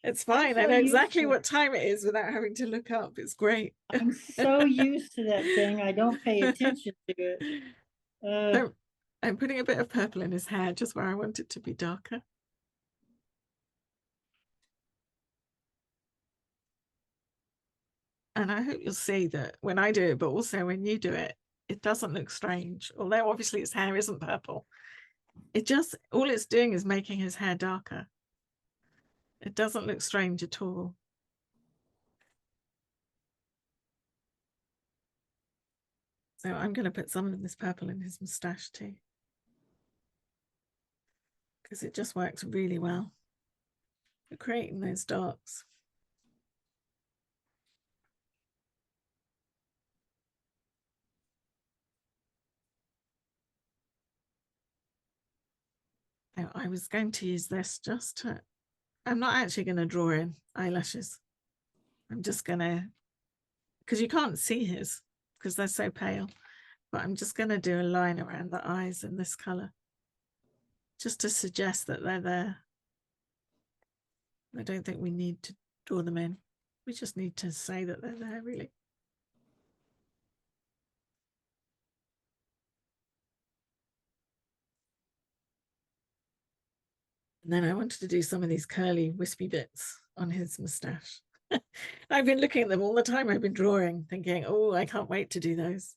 It's fine. I so know exactly used to what time it is without having to look up. It's great. I'm so used to that thing. I don't pay attention to it. So I'm putting a bit of purple in his hair just where I want it to be darker. And I hope you'll see that when I do it, but also when you do it, it doesn't look strange. Although obviously his hair isn't purple. It just, all it's doing is making his hair darker. It doesn't look strange at all. So I'm going to put some of this purple in his moustache too, because it just works really well for creating those darks. Now, I was going to use this just to, I'm not actually going to draw in eyelashes. I'm just going to, because you can't see his, because they're so pale, but I'm just going to do a line around the eyes in this color, just to suggest that they're there. I don't think we need to draw them in. We just need to say that they're there, really. And then I wanted to do some of these curly wispy bits on his moustache. I've been looking at them all the time I've been drawing, thinking, oh, I can't wait to do those.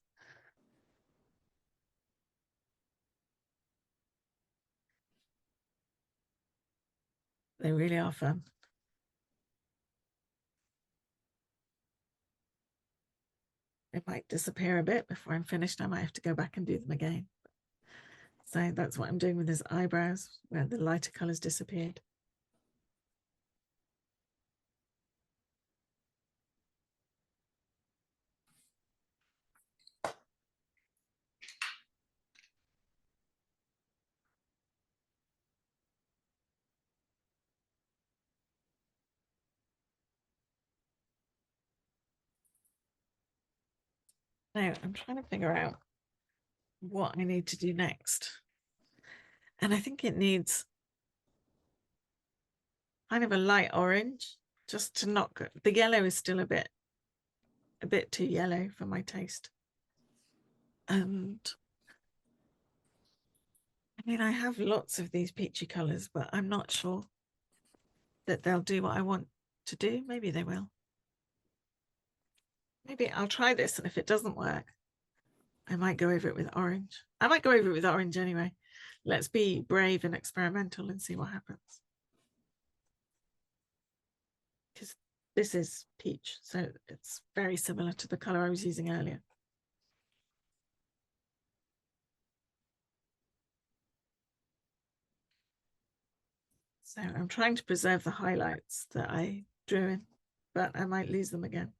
They really are fun. They might disappear a bit before I'm finished. I might have to go back and do them again. So that's what I'm doing with his eyebrows, where the lighter colors disappeared. Now I'm trying to figure out what I need to do next. And I think it needs kind of a light orange, just to knock, the yellow is still a bit too yellow for my taste. And I mean, I have lots of these peachy colors, but I'm not sure that they'll do what I want to do. Maybe they will. Maybe I'll try this, and if it doesn't work, I might go over it with orange. I might go over it with orange anyway. Let's be brave and experimental and see what happens. Because this is peach, so it's very similar to the color I was using earlier. So I'm trying to preserve the highlights that I drew in, but I might lose them again.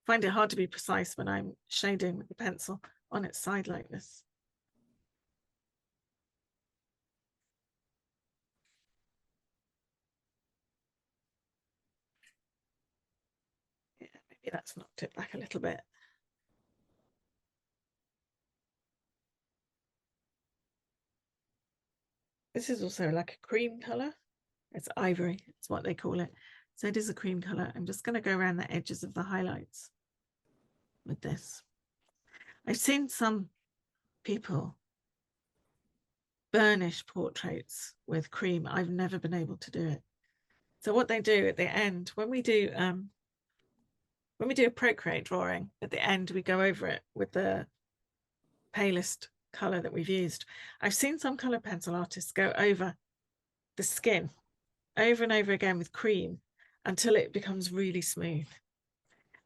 Find it hard to be precise when I'm shading with the pencil on its side like this. Yeah, maybe that's knocked it back a little bit. This is also like a cream color. It's ivory, it's what they call it. So it is a cream color. I'm just going to go around the edges of the highlights with this. I've seen some people burnish portraits with cream. I've never been able to do it. So what they do at the end, when we do a Procreate drawing, at the end we go over it with the palest color that we've used. I've seen some color pencil artists go over the skin over and over again with cream until it becomes really smooth.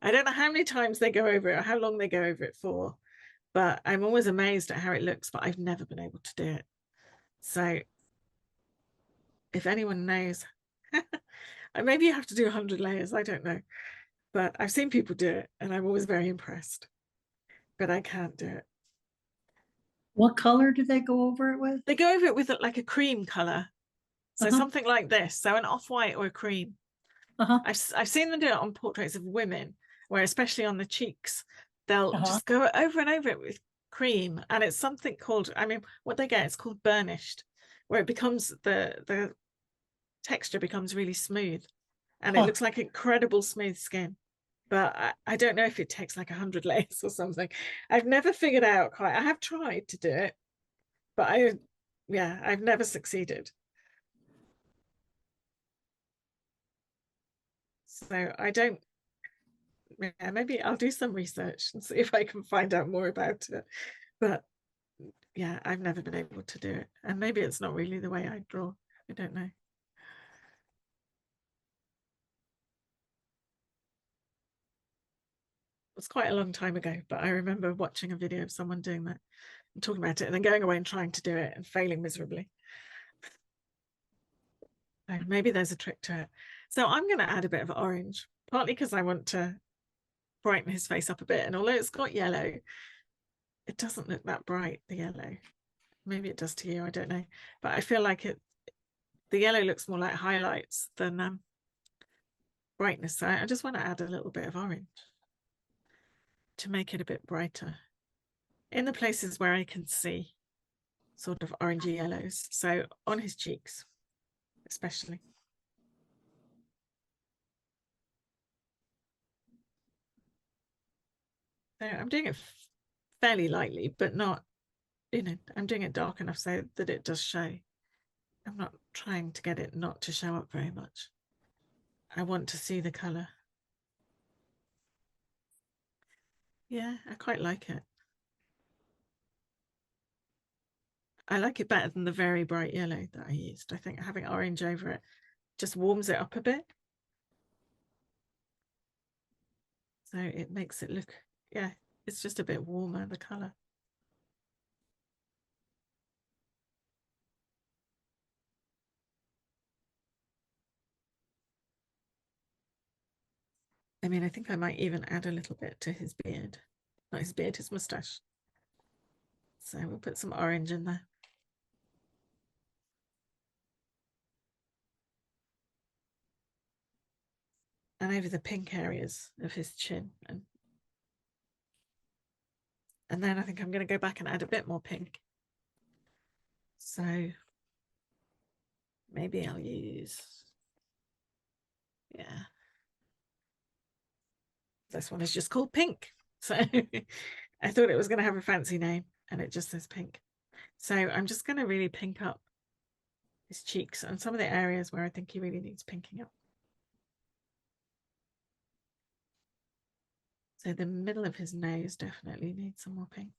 I don't know how many times they go over it or how long they go over it for, but I'm always amazed at how it looks, but I've never been able to do it. So if anyone knows, maybe you have to do 100 layers, I don't know, but I've seen people do it and I'm always very impressed, but I can't do it. What color do they go over it with? They go over it with like a cream color. So something like this, so an off-white or a cream. I've seen them do it on portraits of women, where especially on the cheeks, they'll just go over and over it with cream. And it's something called, I mean, what they get is called burnished, where it becomes, the texture becomes really smooth. And it looks like incredible smooth skin. But I don't know if it takes like 100 layers or something. I've never figured out quite, I have tried to do it, but I've never succeeded. So I don't, yeah, maybe I'll do some research and see if I can find out more about it. But yeah, I've never been able to do it. And maybe it's not really the way I draw. I don't know. It was quite a long time ago, but I remember watching a video of someone doing that and talking about it and then going away and trying to do it and failing miserably. So maybe there's a trick to it. So I'm going to add a bit of orange, partly because I want to brighten his face up a bit. And although it's got yellow, it doesn't look that bright, the yellow. Maybe it does to you, I don't know. But I feel like the yellow looks more like highlights than brightness. So I just want to add a little bit of orange to make it a bit brighter in the places where I can see sort of orangey yellows. So on his cheeks, especially. So I'm doing it fairly lightly, but not, I'm doing it dark enough so that it does show. I'm not trying to get it not to show up very much. I want to see the color. Yeah, I quite like it. I like it better than the very bright yellow that I used. I think having orange over it just warms it up a bit. So it makes it look, yeah, it's just a bit warmer, the color. I mean, I think I might even add a little bit to his beard. Not his beard, his moustache. So we'll put some orange in there. And over the pink areas of his chin. And And then I think I'm going to go back and add a bit more pink. So maybe I'll use, yeah. This one is just called Pink. So I thought it was going to have a fancy name and it just says Pink. So I'm just going to really pink up his cheeks and some of the areas where I think he really needs pinking up. So the middle of his nose definitely needs some more pink.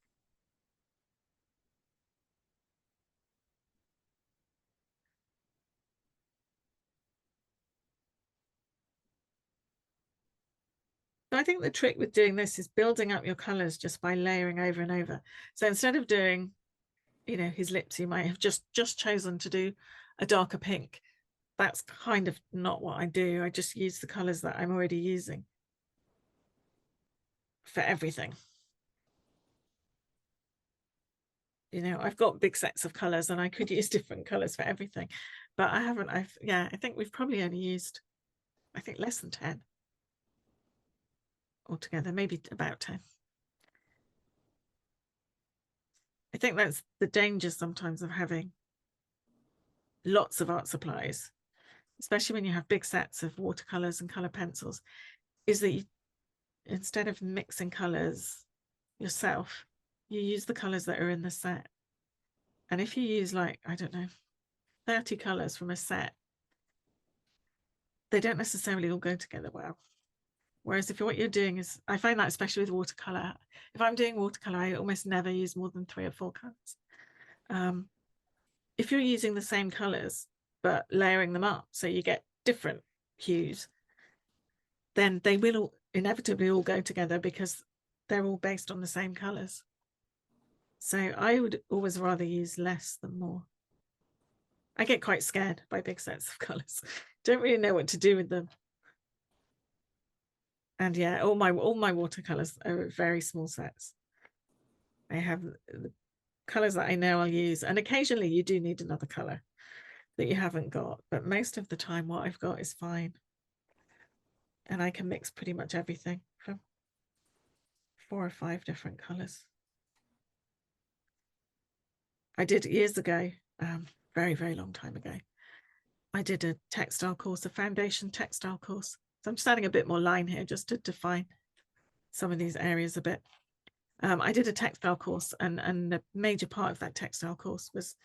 So I think the trick with doing this is building up your colors just by layering over and over. So instead of doing, you know, his lips, you might have just chosen to do a darker pink. That's kind of not what I do. I just use the colors that I'm already using for everything. You know, I've got big sets of colors and I could use different colors for everything, but I haven't. Yeah, I think we've probably only used, I think, less than 10 altogether, maybe about 10. I think that's the danger sometimes of having lots of art supplies, especially when you have big sets of watercolors and color pencils, is that you, instead of mixing colors yourself, you use the colors that are in the set. And if you use, like, I don't know, 30 colors from a set, they don't necessarily all go together well. Whereas if what you're doing is, I find that especially with watercolor, if I'm doing watercolor, I almost never use more than 3 or 4 colors. If you're using the same colors but layering them up so you get different hues, then they will inevitably all go together because they're all based on the same colors. So I would always rather use less than more. I get quite scared by big sets of colors. Don't really know what to do with them. And yeah, all my watercolors are very small sets. I have the colors that I know I'll use, and occasionally you do need another color that you haven't got, but most of the time what I've got is fine. And I can mix pretty much everything from 4 or 5 different colors. I did years ago, very, very long time ago, I did a textile course, a foundation textile course. So I'm just adding a bit more line here just to define some of these areas a bit. I did a textile course, and a major part of that textile course was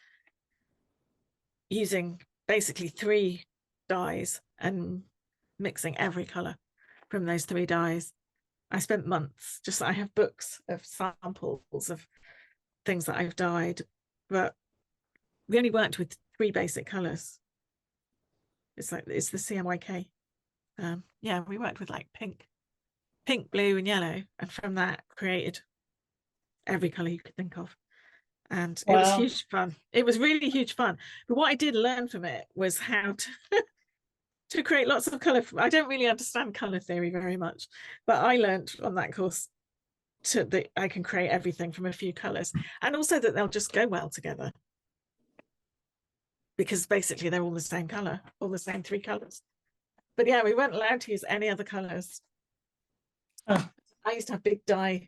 using basically 3 dyes and mixing every color from those 3 dyes. I spent months, I have books of samples of things that I've dyed, but we only worked with 3 basic colors. It's the CMYK. Yeah, we worked with like pink, blue, and yellow, and from that created every color you could think of. And it was huge fun. It was really huge fun. But what I did learn from it was how to create lots of color. I don't really understand color theory very much, but I learned on that course that I can create everything from a few colors, and also that they'll just go well together because basically they're all the same color, all the same 3 colors. But yeah, we weren't allowed to use any other colors. I used to have big dye.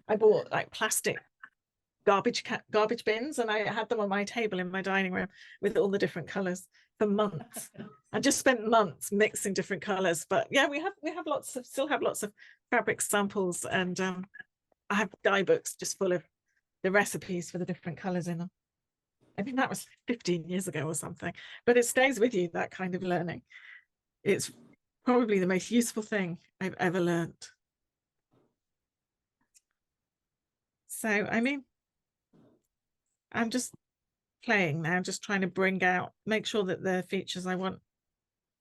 I bought like plastic garbage bins, and I had them on my table in my dining room with all the different colors for months. I just spent months mixing different colors. But yeah, we still have lots of fabric samples, and I have dye books just full of the recipes for the different colors in them. I mean, that was 15 years ago or something, but it stays with you, that kind of learning. It's probably the most useful thing I've ever learned. So, I mean, I'm just playing now, just trying to make sure that the features I want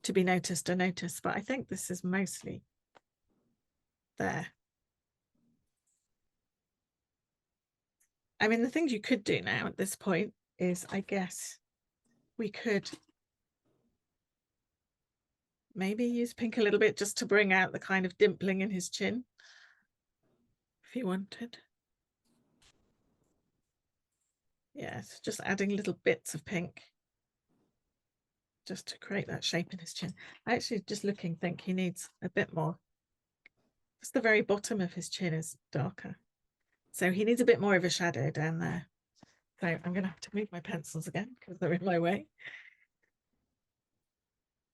to be noticed are noticed, but I think this is mostly there. I mean, the things you could do now at this point is, I guess we could maybe use pink a little bit just to bring out the kind of dimpling in his chin, if you wanted. Yes, just adding little bits of pink just to create that shape in his chin. I actually, just looking, think he needs a bit more. Just the very bottom of his chin is darker. So he needs a bit more of a shadow down there. So I'm going to have to move my pencils again because they're in my way.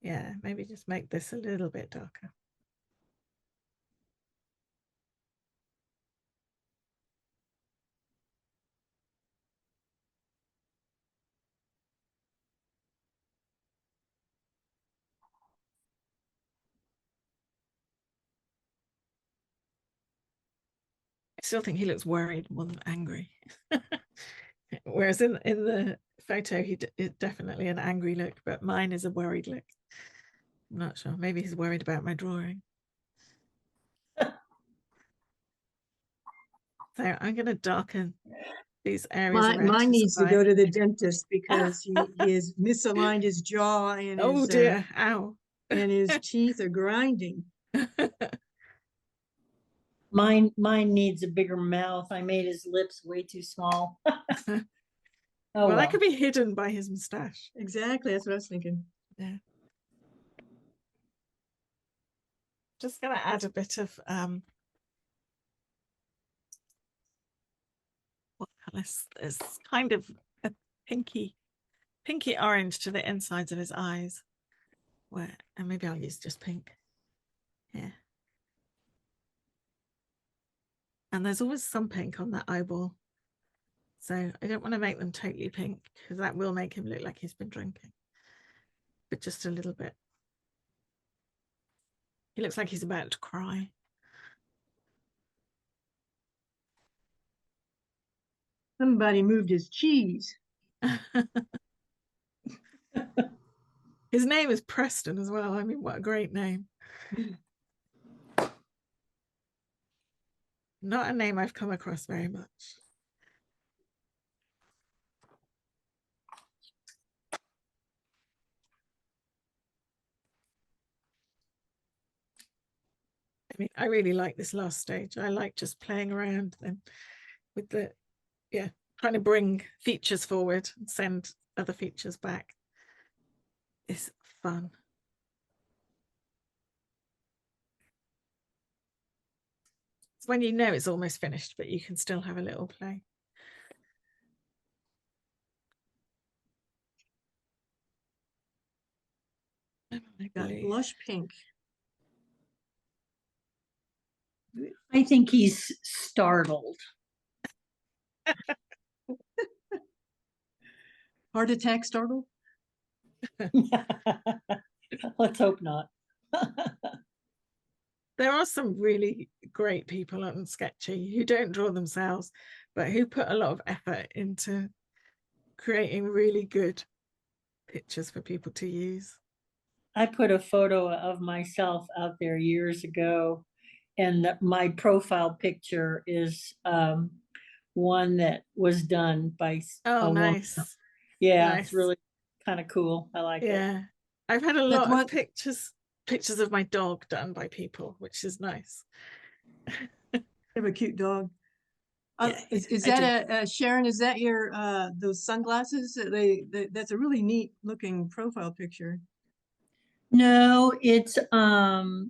Yeah, maybe just make this a little bit darker. I still think he looks worried more than angry. Whereas in the photo, it's definitely an angry look, but mine is a worried look. I'm not sure. Maybe he's worried about my drawing. So I'm going to darken these areas around Mine his needs to eye. go to the dentist because he has misaligned his jaw and Oh his dear, ow. and his teeth are grinding. Mine needs a bigger mouth. I made his lips way too small. Oh, Well, that well. could be hidden by his moustache. Exactly, that's what I was thinking. Yeah. Just going to add a bit of what colour is kind of a pinky orange to the insides of his eyes. Where, and maybe I'll use just pink. Yeah. And there's always some pink on that eyeball. So I don't want to make them totally pink because that will make him look like he's been drinking. But just a little bit. He looks like he's about to cry. Somebody moved his cheese. His name is Preston as well. I mean, what a great name. Not a name I've come across very much. I mean, I really like this last stage. I like just playing around and with the, yeah, trying to bring features forward and send other features back. It's fun. It's when you know it's almost finished, but you can still have a little play. Got blush pink. I think he's startled. Heart attack startled? Let's hope not. There are some really great people on Sktchy who don't draw themselves, but who put a lot of effort into creating really good pictures for people to use. I put a photo of myself out there years ago, and my profile picture is one that was done by Oh, a woman. nice. Yeah, Nice. it's really kind of cool. I like it. Yeah, I've had a Like lot of pictures of my dog done by people, which is nice. I have a cute dog. Yeah, Is I that do. Sharon, is that your those sunglasses? That's a really neat looking profile picture. No, it's no,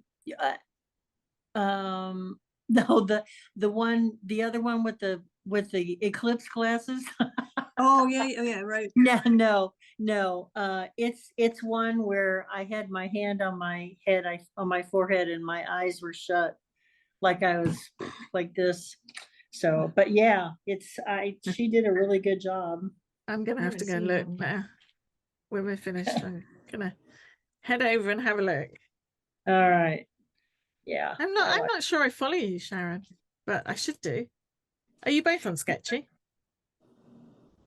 the other one with the eclipse glasses. Oh yeah, right. No. It's one where I had my hand on my head, on my forehead, and my eyes were shut, like I was like this. So, but yeah, she did a really good job. I'm gonna have to go seen look that one. now. When we're finished, I'm gonna head over and have a look. All right. Yeah. I'm not sure I follow you, Sharon, but I should do. Are you both on Sktchy?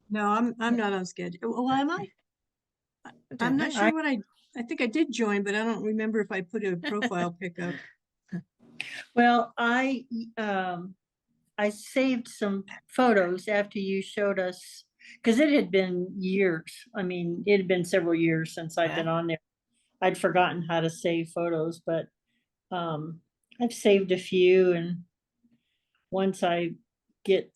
No, I'm not on Sketch. Well, am I? I I'm don't not know. sure what I think I did join, but I don't remember if I put a profile pic up. Well, I saved some photos after you showed us, because it had been years. I mean, it had been several years since I've been on there. I'd forgotten how to save photos, but I've saved a few, and once I get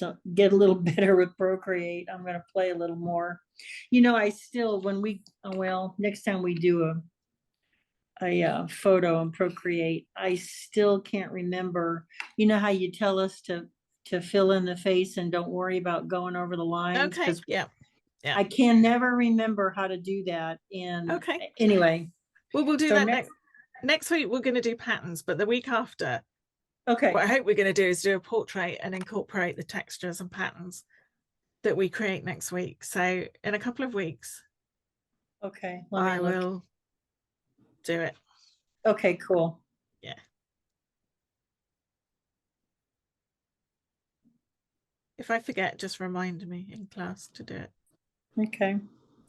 a little better with Procreate, I'm going to play a little more. You know, I still, next time we do a photo on Procreate, I still can't remember. You know how you tell us to to fill in the face and don't worry about going over the lines. Okay, 'Cause yeah. I can never remember how to do that. And Okay. anyway, Well, we'll do So that next week. We're going to do patterns, but the week after, okay, what I hope we're going to do is do a portrait and incorporate the textures and patterns that we create next week. So in a couple of weeks, okay, I will do it. Okay, cool. Yeah. If I forget, just remind me in class to do it. Okay.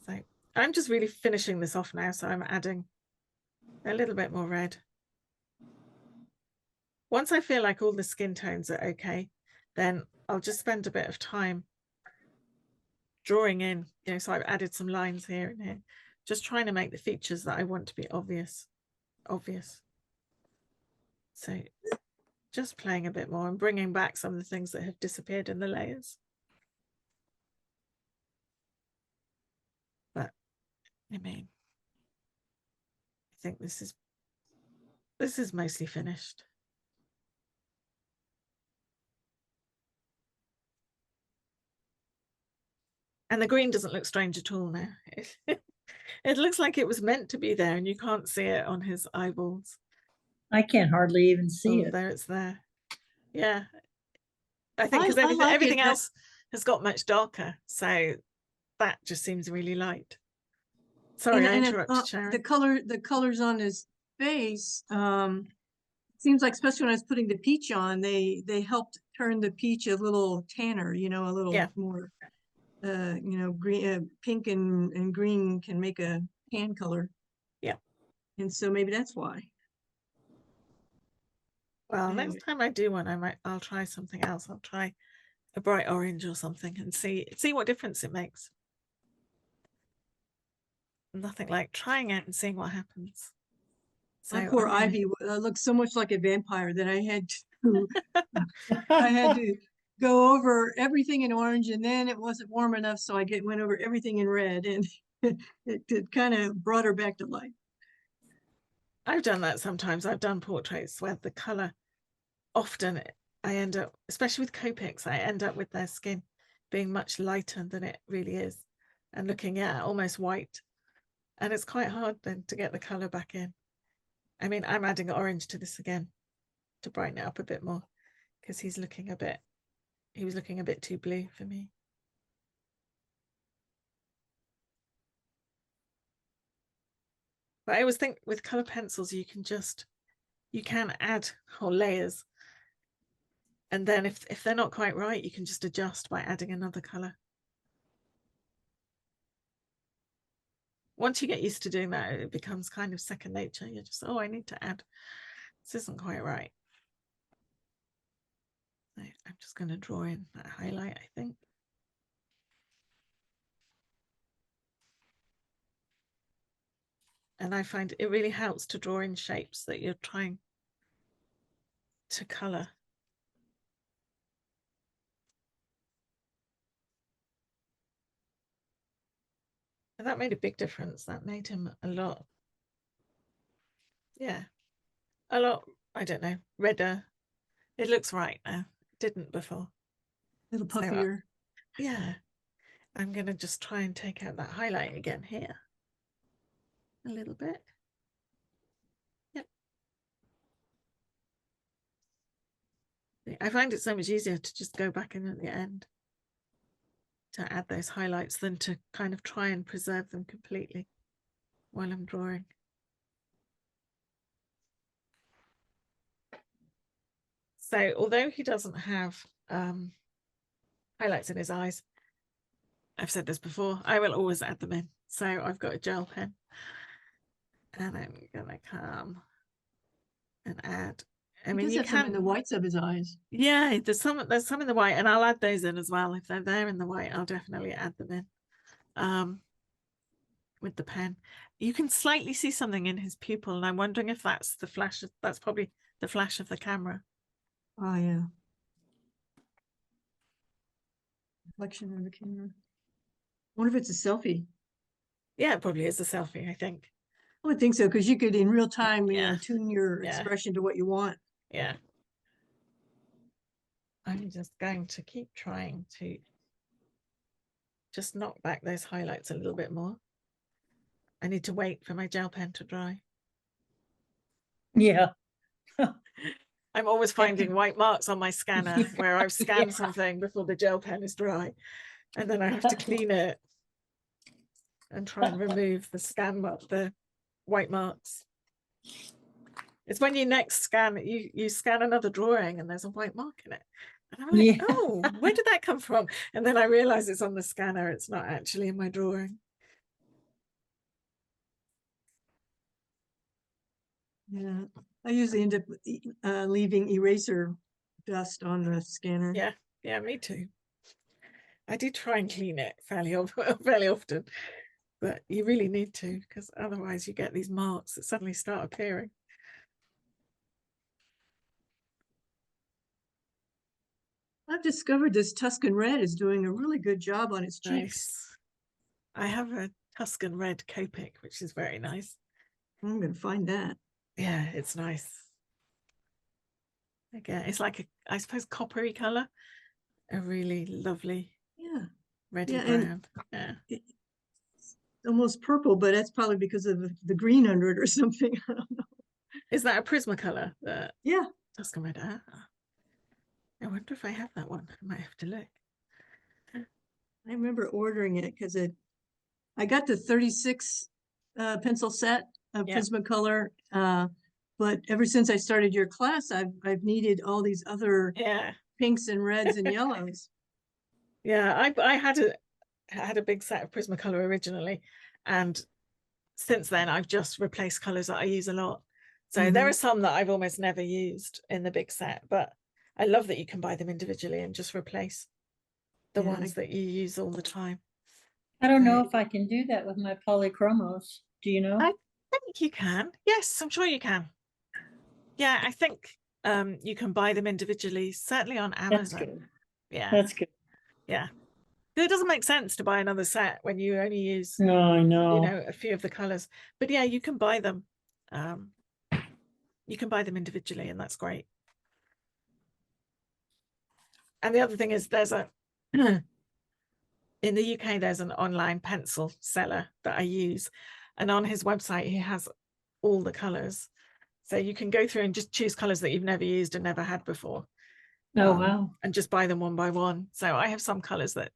So I'm just really finishing this off now. So I'm adding a little bit more red. Once I feel like all the skin tones are okay, then I'll just spend a bit of time drawing in, you know, so I've added some lines here and here, just trying to make the features that I want to be obvious. So just playing a bit more and bringing back some of the things that have disappeared in the layers. But I mean, I think this is mostly finished. And the green doesn't look strange at all now. It looks like it was meant to be there and you can't see it on his eyeballs. I can't hardly even see it. There it's there. Yeah. I think because I like everything it. else has got much darker. So that just seems really light. Sorry, I interrupted, Sharon. The colors on his face, seems like, especially when I was putting the peach on, they helped turn the peach a little tanner, you know, a little more, you know, green, pink and green can make a tan color. Yeah. And so maybe that's why. Well, next time I do one, I'll try something else. I'll try a bright orange or something and see what difference it makes. Nothing like trying it and seeing what happens. So my poor Ivy looks so much like a vampire that I had to go over everything in orange, and then it wasn't warm enough, so I went over everything in red, and it kind of brought her back to life. I've done that sometimes. I've done portraits where the color, often I end up, especially with Copics, I end up with their skin being much lighter than it really is and looking almost white. And it's quite hard then to get the color back in. I mean, I'm adding orange to this again to brighten it up a bit more because he was looking a bit too blue for me. But I always think with color pencils, you can add whole layers. And then if they're not quite right, you can just adjust by adding another color. Once you get used to doing that, it becomes kind of second nature. You're just, oh, I need to add, this isn't quite right. I'm just going to draw in that highlight, I think. And I find it really helps to draw in shapes that you're trying to color. And that made a big difference. That made him a lot, a lot, I don't know, redder. It looks right now. It didn't before. A little puffier. So, yeah. I'm going to just try and take out that highlight again here. A little bit. Yep. I find it so much easier to just go back in at the end to add those highlights than to kind of try and preserve them completely while I'm drawing. So although he doesn't have highlights in his eyes, I've said this before, I will always add them in. So I've got a gel pen and I'm gonna come and add. I mean, you can some in the whites of his eyes. Yeah, there's some in the white, and I'll add those in as well. If they're there in the white, I'll definitely add them in. With the pen, you can slightly see something in his pupil, and I'm wondering if that's the flash. That's probably the flash of the camera. Oh yeah. Reflection of the camera. I wonder if it's a selfie. Yeah, it probably is a selfie, I think. I would think so, because you could in real time, you know, tune your expression to what you want. Yeah. I'm just going to keep trying to just knock back those highlights a little bit more. I need to wait for my gel pen to dry. Yeah. I'm always finding white marks on my scanner where I've scanned Yeah. something before the gel pen is dry. And then I have to clean it and try and remove the the white marks. It's when you next scan, you scan another drawing and there's a white mark in it. And I'm like, Yeah. oh, where did that come from? And then I realize it's on the scanner. It's not actually in my drawing. Yeah, I usually end up leaving eraser dust on the scanner. Yeah, yeah, me too. I do try and clean it fairly often, but you really need to, because otherwise you get these marks that suddenly start appearing. I've discovered this Tuscan red is doing a really good job on its cheeks. Nice. I have a Tuscan red Copic, which is very nice. I'm going to find that. Yeah, it's nice. Again, it's like I suppose, coppery color, a really lovely, Yeah, reddy yeah, brown. Yeah, it's almost purple, but that's probably because of the green under it or something. I don't know. is that a Prismacolor? Yeah, Tuscan red. Ah. I wonder if I have that one. I might have to look. I remember ordering it because I got the 36 pencil set of Prismacolor, but ever since I started your class, I've needed all these other pinks and reds and yellows. Yeah, I had a big set of Prismacolor originally, and since then I've just replaced colors that I use a lot. So there are some that I've almost never used in the big set, but I love that you can buy them individually and just replace the ones that you use all the time. I don't know if I can do that with my Polychromos. Do you know? I think you can. Yes, I'm sure you can. Yeah, I think you can buy them individually, certainly on Amazon. That's good. Yeah. That's good. Yeah. It doesn't make sense to buy another set when you only use, no, I know, you know, a few of the colors. But yeah, you can buy them. You can buy them individually, and that's great. And the other thing is, there's a in the UK, there's an online pencil seller that I use, and on his website he has all the colors, so you can go through and just choose colors that you've never used and never had before. Oh wow. And just buy them one by one. So I have some colors that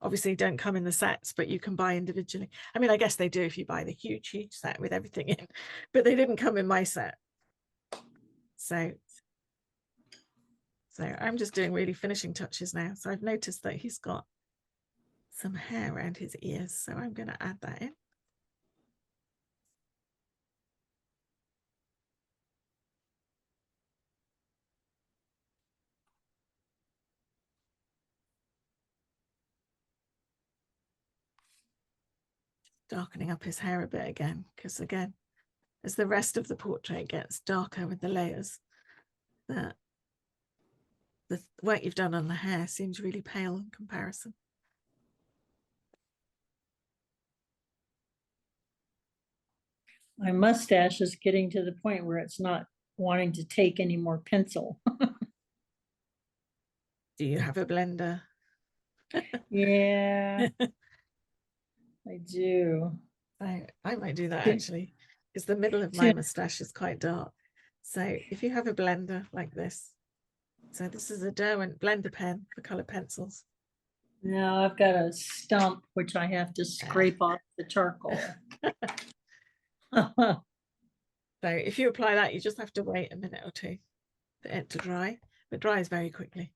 obviously don't come in the sets, but you can buy individually. I mean, I guess they do if you buy the huge set with everything in, but they didn't come in my set. So I'm just doing really finishing touches now. So I've noticed that he's got some hair around his ears, so I'm going to add that in. Darkening up his hair a bit again, because again, as the rest of the portrait gets darker with the layers, that the work you've done on the hair seems really pale in comparison. My mustache is getting to the point where it's not wanting to take any more pencil. Do you have a blender? Yeah, I do. I might do that actually, because the middle of my mustache is quite dark. So if you have a blender like this, so this is a Derwent blender pen for color pencils. Now I've got a stump which I have to scrape off the charcoal. So if you apply that, you just have to wait a minute or two for it to dry. It dries very quickly.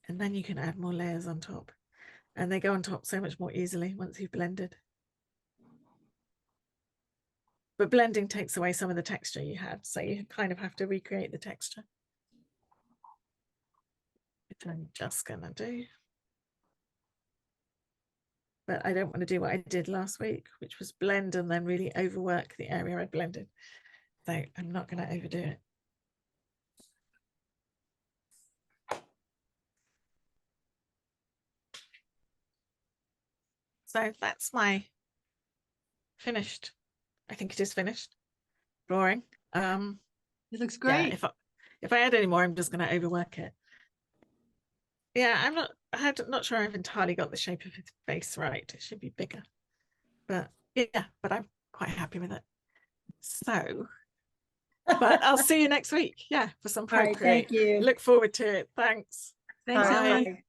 And then you can add more layers on top. And they go on top so much more easily once you've blended. But blending takes away some of the texture you had, so you kind of have to recreate the texture. Which I'm just gonna do. But I don't want to do what I did last week, which was blend and then really overwork the area I blended. So I'm not going to overdo it. So that's my finished, I think it is finished drawing. It looks great. Yeah, if I add any more, I'm just going to overwork it. Yeah, I'm not sure I've entirely got the shape of his face right. It should be bigger. But yeah, but I'm quite happy with it. So, but I'll see you next week. Yeah, for some All right, Procreate. thank you. Look forward to it. Thanks. Thanks, All Helen. right.